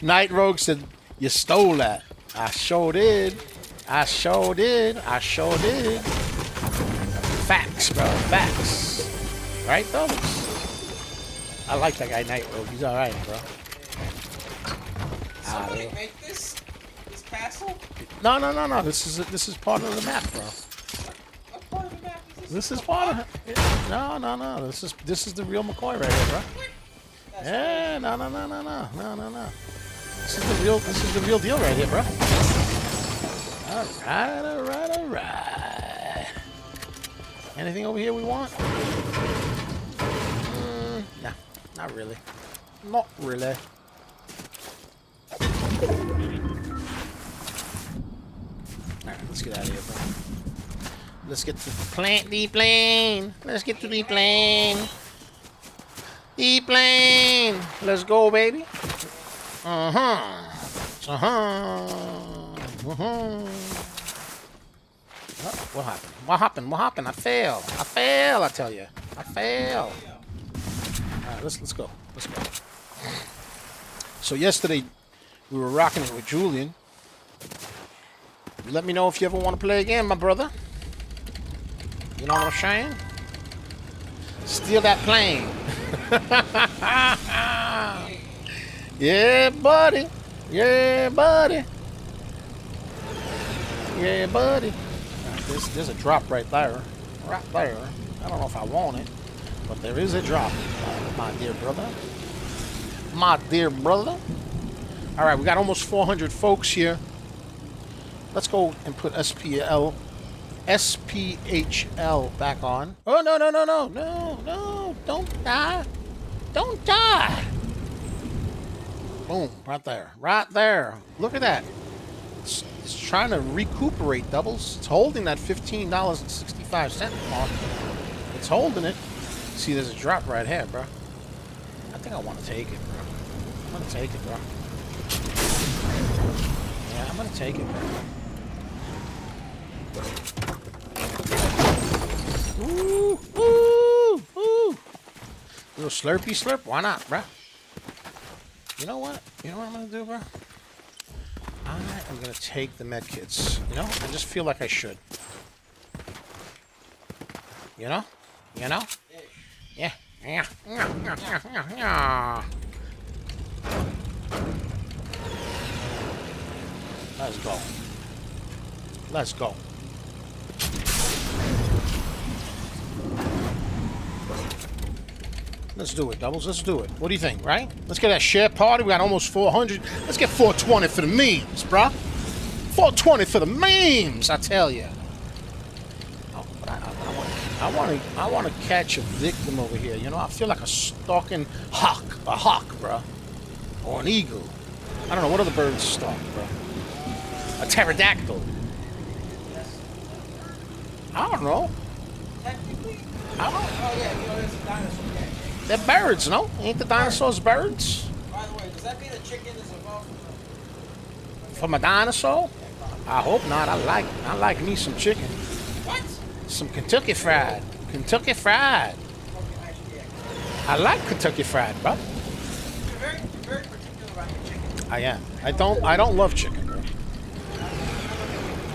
Night Rogue said you stole that. I sure did. I sure did. I sure did. Facts, bro. Facts. Right, Doubles? I like that guy, Night Rogue. He's alright, bro. Somebody make this castle? No. This is part of the map, bro. What part of the map is this? This is part of it. No. This is the real McCoy right here, bro. Yeah, no. This is the real deal right here, bro. Alright. Anything over here we want? No, not really. Not really. Alright, let's get out of here, bro. Let's get to the plane. Let's get to the plane. The plane. Let's go, baby. What happened? I fail, I tell you. I fail. Alright, let's go. So yesterday, we were rocking it with Julian. You let me know if you ever want to play again, my brother. You know what I'm saying? Steal that plane. Yeah, buddy. There's a drop right there. I don't know if I want it, but there is a drop, my dear brother. All right, we got almost 400 folks here. Let's go and put SPHL back on. Oh, no. Don't die. Boom, right there. Look at that. It's trying to recuperate, Doubles. It's holding that $15.65 mark. It's holding it. See, there's a drop right here, bro. I think I want to take it, bro. I'm going to take it, bro. Yeah, I'm going to take it, bro. Ooh. Little slurpy slurp. Why not, bro? You know what? You know what I'm going to do, bro? I'm going to take the med kits. You know? I just feel like I should. You know? Yeah. Let's go. Let's do it, Doubles. Let's do it. What do you think, right? Let's get that share party. We got almost 400. Let's get 420 for the memes, bruh. 420 for the memes, I tell you. I want to catch a victim over here. You know, I feel like a stalking hawk, bruh, or an eagle. I don't know what other birds stalk, bruh. A pterodactyl. I don't know. Technically? I don't. Oh yeah, you know there's a dinosaur. They're birds, no? Ain't the dinosaurs birds? By the way, does that mean a chicken is evolved From a dinosaur? I hope not. I like me some chicken. What? Some Kentucky Fried. Kentucky Fried. I like Kentucky Fried, bro. You're very particular about your chicken. I am. I don't love chicken, bro.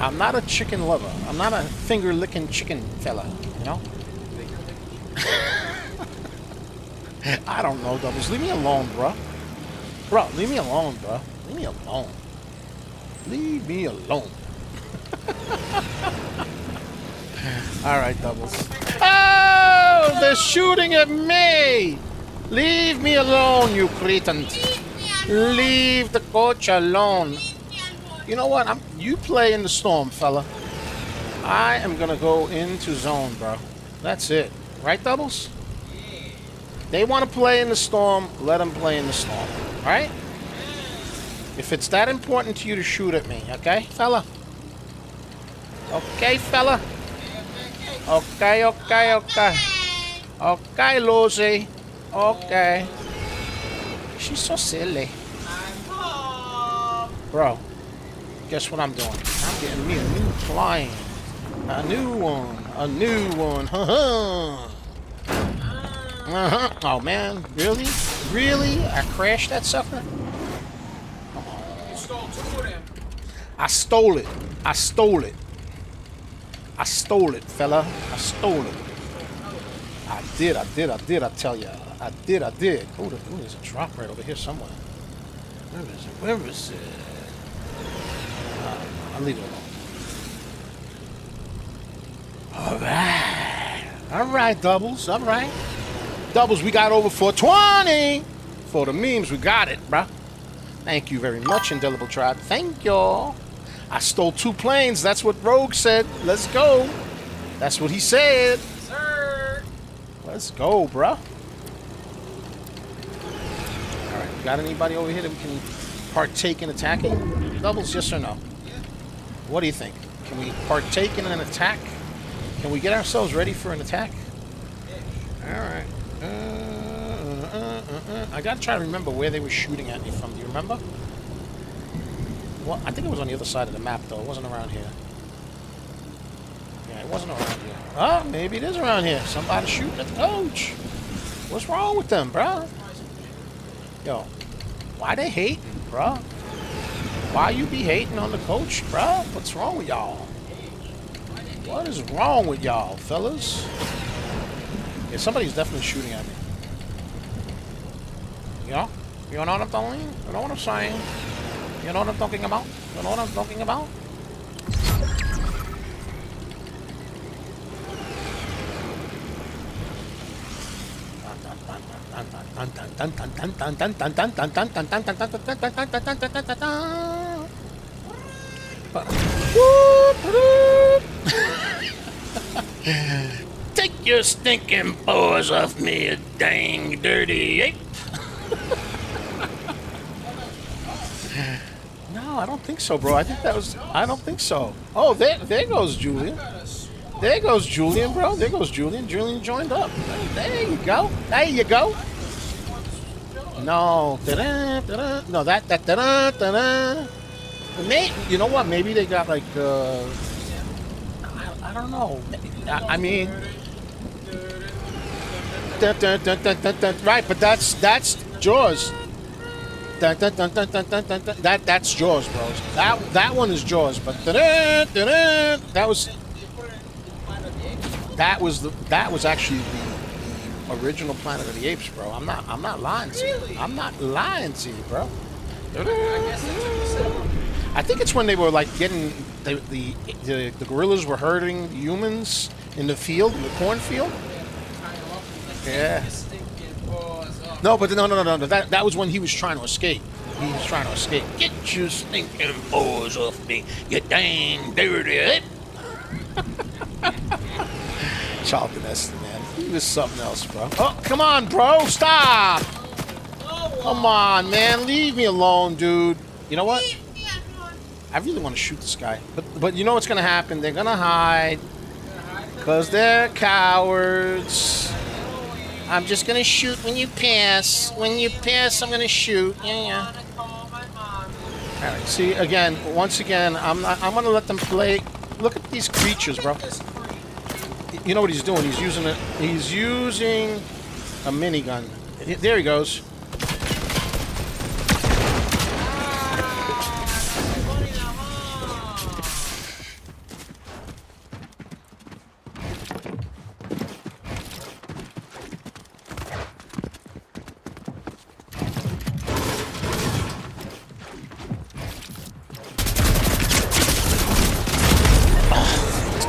I'm not a chicken lover. I'm not a finger-licking chicken fella, you know? I don't know, Doubles. Leave me alone, bro. Bro, leave me alone, bro. Leave me alone. Leave me alone. All right, Doubles. Oh, they're shooting at me. Leave me alone, you cretin. Leave the coach alone. You know what? You play in the storm, fella. I am gonna go into zone, bro. That's it. Right, Doubles? They want to play in the storm, let them play in the storm. Right? If it's that important to you to shoot at me, okay, fella? Okay, fella? Okay, okay, okay. Okay, Lucy. Okay. She's so silly. Bro, guess what I'm doing? I'm getting me a new client. A new one. A new one. Oh, man. Really? Really? I crashed that sucker? You stole 2 of them. I stole it. I stole it. I stole it, fella. I stole it. I did. I tell ya. I did. Oh, there's a drop right over here somewhere. Where is it? I'll leave it alone. All right, Doubles. All right. Doubles, we got over 420. For the memes, we got it, bruh. Thank you very much, Indelible Tribe. Thank y'all. I stole 2 planes. That's what Rogue said. Let's go. That's what he said. Sir. Let's go, bruh. All right, got anybody over here that we can partake in attacking? Doubles, yes or no? What do you think? Can we partake in an attack? Can we get ourselves ready for an attack? All right. I gotta try to remember where they were shooting at me from. Do you remember? Well, I think it was on the other side of the map, though. It wasn't around here. Yeah, it wasn't around here. Oh, maybe it is around here. Somebody shooting at the coach. What's wrong with them, bro? Yo, why they hating, bro? Why you be hating on the coach, bro? What's wrong with y'all? What is wrong with y'all, fellas? Yeah, somebody's definitely shooting at me. You know? You know what I'm talking? You know what I'm saying? You know what I'm talking about? You know what I'm talking about? Take your stinking paws off me, you dang dirty ape. No, I don't think so, bro. I don't think so. Oh, there goes Julian. There goes Julian, bro. There goes Julian. Julian joined up. There you go. There you go. No. No, that. You know what? Maybe they got like, I don't know. I mean, right, but that's Jaws. That's Jaws, bros. That one is Jaws, but that was actually the original Planet of the Apes, bro. I'm not lying to you. I'm not lying to you, bro. I think it's when they were like getting the gorillas were herding humans in the field, in the cornfield. Yeah. No, but no. That was when he was trying to escape. He was trying to escape. Get your stinking paws off me, you dang dirty ape. Charlton Heston, man. He was something else, bro. Oh, come on, bro. Stop. Come on, man. Leave me alone, dude. You know what? I really want to shoot this guy. But you know what's going to happen? They're going to hide. Because they're cowards. I'm just going to shoot when you pass. When you pass, I'm going to shoot. Yeah. All right. See, once again, I'm going to let them play. Look at these creatures, bro. you know what he's doing? He's using it. He's using a minigun. There he goes.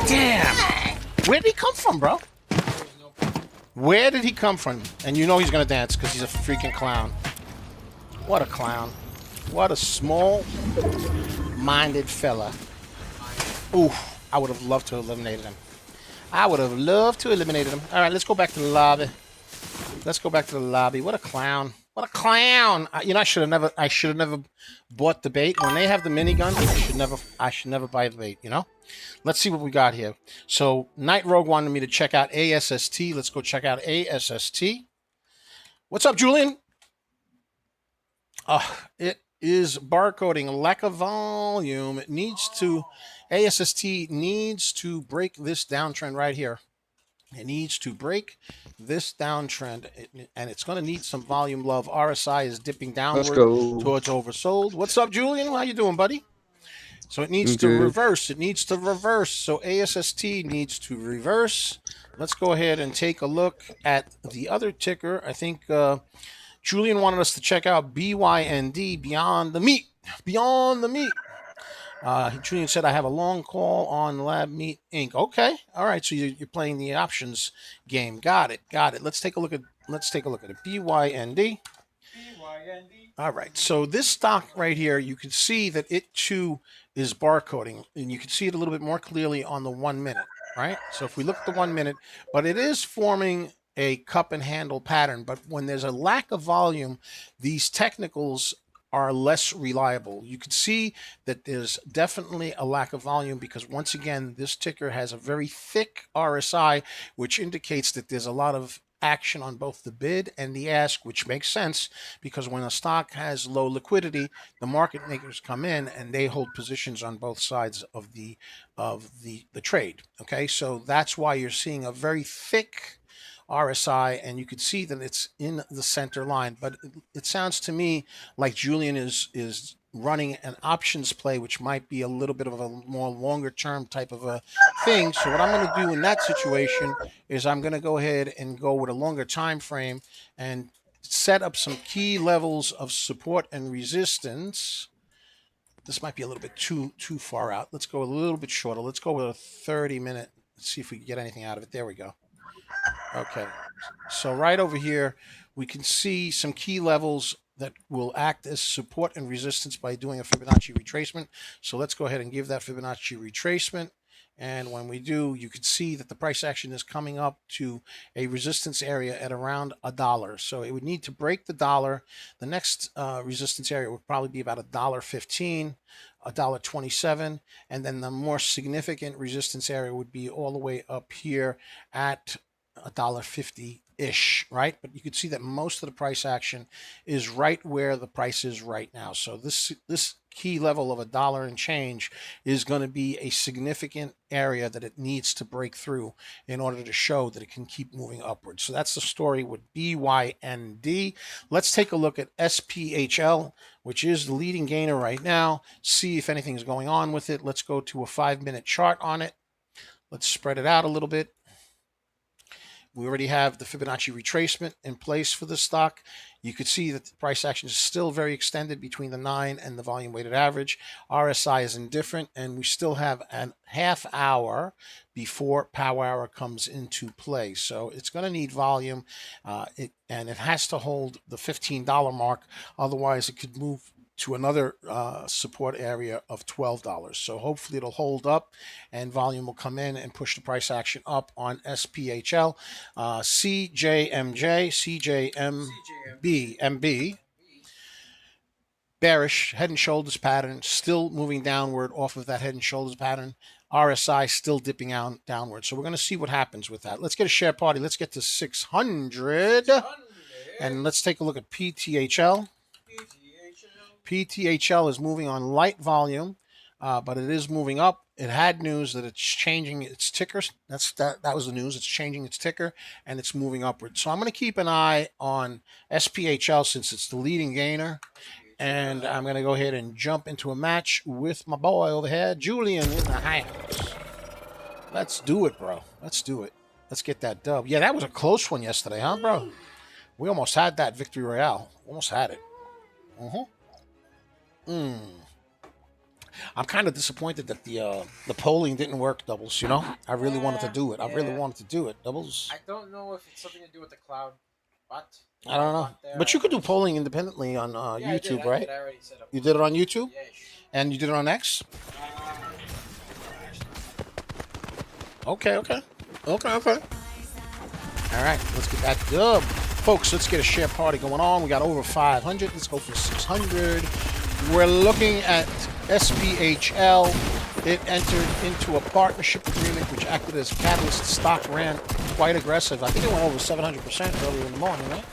Damn! Where did he come from, bro? Where did he come from? And you know he's gonna dance because he's a freaking clown. What a clown. What a small-minded fella. Ooh, I would have loved to have eliminated him. I would have loved to have eliminated him. All right, let's go back to the lobby. Let's go back to the lobby. What a clown. What a clown. You know, I should have never bought the bait. When they have the minigun, I should never buy the bait, you know? Let's see what we got here. So Night Rogue wanted me to check out ASST. Let's go check out ASST. What's up, Julian? It is barcoding, lack of volume. It needs to, ASST needs to break this downtrend right here. It needs to break this downtrend, and it's going to need some volume love. RSI is dipping downward towards oversold. What's up, Julian? How you doing, buddy? So it needs to reverse. It needs to reverse. So ASST needs to reverse. Let's go ahead and take a look at the other ticker. I think Julian wanted us to check out BYND, Beyond the Meat. Beyond the Meat. Julian said, I have a long call on Lab Meat Inc. Okay. All right. So you're playing the options game. Got it. Got it. Let's take a look at it. BYND. All right. So this stock right here, you can see that it too is barcoding, and you can see it a little bit more clearly on the 1 minute, right? So if we look at the 1 minute, but it is forming a cup and handle pattern. But when there's a lack of volume, these technicals are less reliable. You can see that there's definitely a lack of volume because once again, this ticker has a very thick RSI, which indicates that there's a lot of action on both the bid and the ask, which makes sense because when a stock has low liquidity, the market makers come in and they hold positions on both sides of the trade. Okay, so that's why you're seeing a very thick RSI, and you can see that it's in the center line. But it sounds to me like Julian is running an options play, which might be a little bit of a more longer term type of a thing. So what I'm going to do in that situation is I'm going to go ahead and go with a longer time frame and set up some key levels of support and resistance. This might be a little bit too far out. Let's go a little bit shorter. Let's go with a 30-minute. Let's see if we can get anything out of it. There we go. Okay, so right over here, we can see some key levels that will act as support and resistance by doing a Fibonacci retracement. So let's go ahead and give that Fibonacci retracement. And when we do, you can see that the price action is coming up to a resistance area at around $1. So it would need to break the dollar. The next resistance area would probably be about $1.15, $1.27, and then the more significant resistance area would be all the way up here at $1.50-ish, right? But you can see that most of the price action is right where the price is right now. So this key level of $1 and change is going to be a significant area that it needs to break through in order to show that it can keep moving upwards. So that's the story with BYND. Let's take a look at SPHL, which is the leading gainer right now. See if anything is going on with it. Let's go to a 5-minute chart on it. Let's spread it out a little bit. We already have the Fibonacci retracement in place for the stock. You could see that the price action is still very extended between the 9 and the volume weighted average. RSI is indifferent, and we still have a half hour before power hour comes into play. So it's going to need volume, and it has to hold the $15 mark. Otherwise, it could move to another support area of $12. So hopefully it'll hold up and volume will come in and push the price action up on SPHL. CJMB MB, bearish head and shoulders pattern, still moving downward off of that head and shoulders pattern. RSI still dipping out downward. So we're going to see what happens with that. Let's get a share party. Let's get to 600. And let's take a look at PTHL. PTHL is moving on light volume, but it is moving up. it had news that it's changing its tickers. That was the news. It's changing its ticker and it's moving upward. So I'm going to keep an eye on SPHL since it's the leading gainer. And I'm going to go ahead and jump into a match with my boy over here, Julian in the house. Let's do it, bro. Let's do it. Let's get that dub. Yeah, that was a close one yesterday, huh, bro? We almost had that victory royale. Almost had it. I'm kind of disappointed that the polling didn't work, Doubles. You know, I really wanted to do it. I really wanted to do it, Doubles. I don't know if it's something to do with the cloud, but I don't know. But you could do polling independently on YouTube, right? I already set up. You did it on YouTube, Yeah, and you did it on X. Okay. All right, let's get that dub, folks. Let's get a share party going on. We got over 500. Let's go for 600. We're looking at SPHL. It entered into a partnership agreement which acted as a catalyst. Stock ran quite aggressive. I think it went over 700% earlier in the morning, right?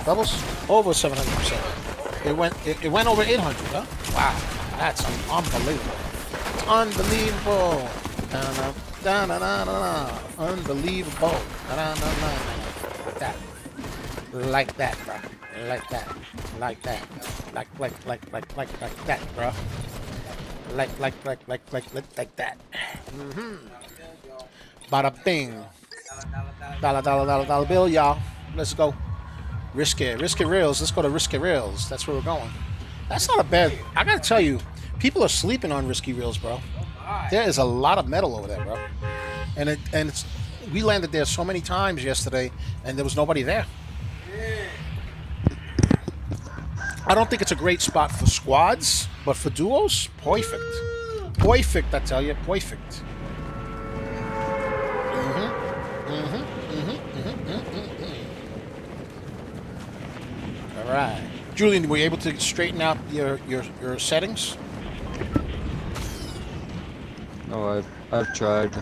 Doubles? Over 700%. It went over 800, huh? Wow, that's unbelievable. It's unbelievable. Unbelievable. Like that, bro. Like that, bro. Like that, bro. Like that. Bada bing. Dollar bill, y'all. Let's go. Risky reels. Let's go to risky reels. That's where we're going. That's not a bad. I gotta tell you, people are sleeping on risky reels, bro. There is a lot of metal over there, bro. And it's we landed there so many times yesterday, and there was nobody there. I don't think it's a great spot for squads, but for duos, perfect. Perfect, I tell you, perfect. All right, Julian, were you able to straighten out your settings? No, I've tried.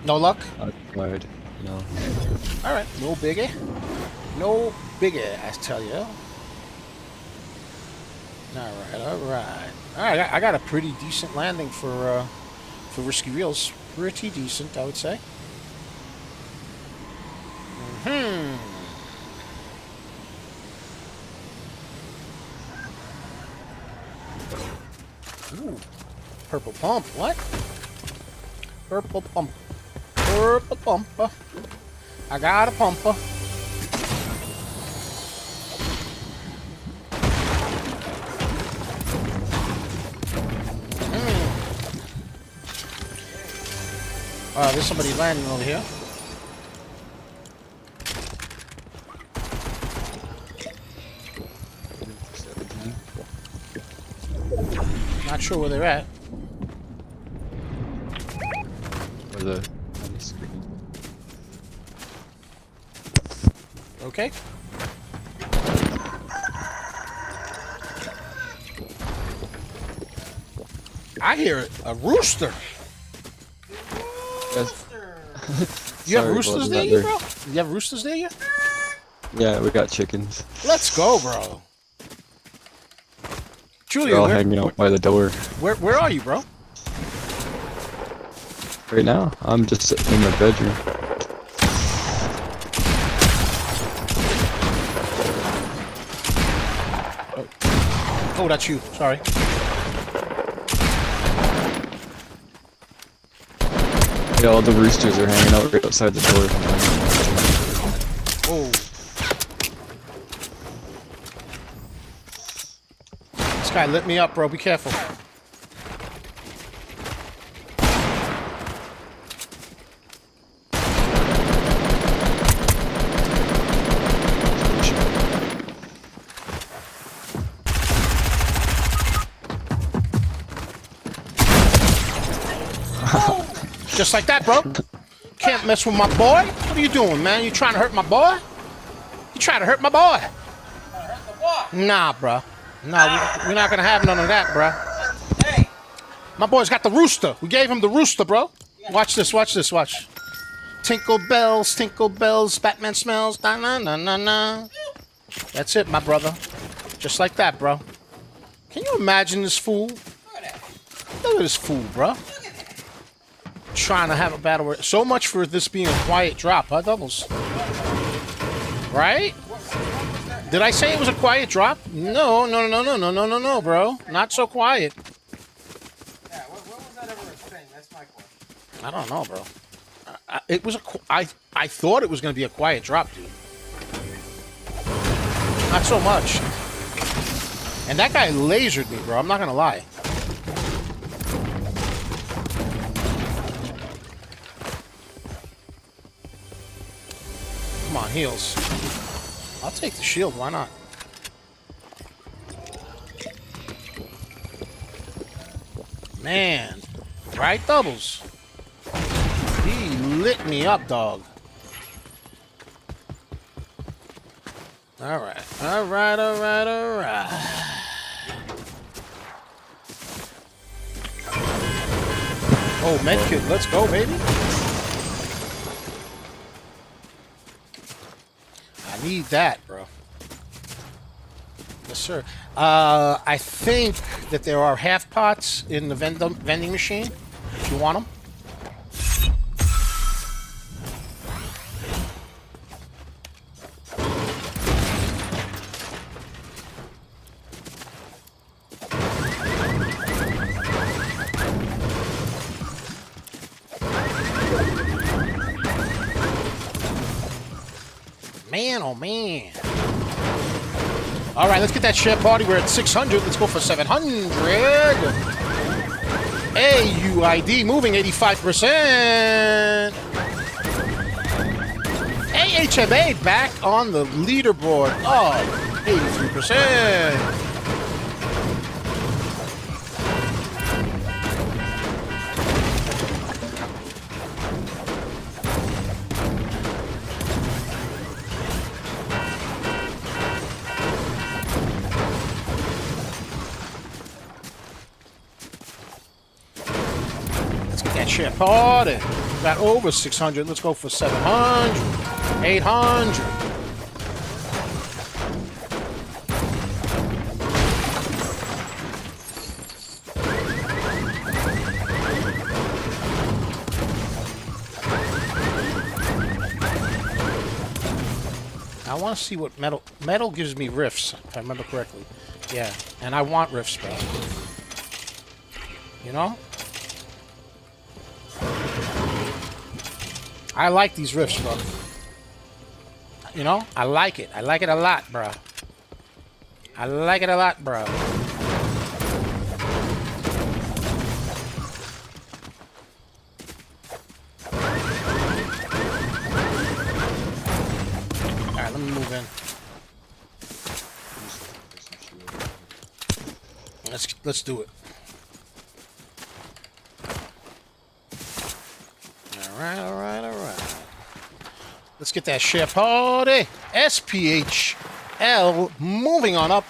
No luck? I've tried. No. All right, no biggie. No biggie, I tell you. All right. I got a pretty decent landing for risky reels. Pretty decent, I would say. Ooh, purple pump. What? Purple pump. Purple pumper. I got a pumper. There's somebody landing over here. Not sure where they're at. Or the on the screen. Okay. I hear a rooster. Yes. You have roosters there, bro? You have roosters there, Yeah, we got chickens. Let's go, bro. Julia, They're all hanging out by the door. Where are you, bro? Right now, I'm just sitting in my bedroom. Oh, that's you. Sorry. Yeah, all the roosters are hanging out right outside the door. Oh. This guy lit me up, bro. Be careful. Just like that, bro. Can't mess with my boy. What are you doing, man? You trying to hurt my boy? You trying to hurt my boy? Nah, bro. Nah, we're not gonna have none of that, bro. Hey, My boy's got the rooster. We gave him the rooster, bro. Watch this, watch. Tinkle bells, Batman smells, na na na na na. That's it, my brother. Just like that, bro. Can you imagine this fool? Look at this fool, bro. Trying to have a battle where so much for this being a quiet drop, huh, Doubles? Right? Did I say it was a quiet drop? No, bro. Not so quiet. Yeah, when was that ever a thing? That's my question. I don't know, bro. It was I thought it was going to be a quiet drop, dude. Not so much. And that guy lasered me, bro. I'm not going to lie. Come on, heals. I'll take the shield. Why not? Man. Right, Doubles? He lit me up, dog. Alright. Alright. Oh, medkit. Let's go, baby. I need that, bro. Yes, sir. I think that there are half pots in the vending machine. If you want them. Man, oh man. All right, let's get that share party. We're at 600. Let's go for 700. AUID moving 85%. AHMA back on the leaderboard of 83%. Share party. Got over 600. Let's go for 700. 800. I want to see what metal... Metal gives me rifts, if I remember correctly. Yeah, and I want rifts, bro. You know? I like these rifts, bro. You know? I like it. I like it a lot, bro. I like it a lot, bro. Alright, let me move in. Let's do it. Alright. Let's get that share party. SPHL moving on up.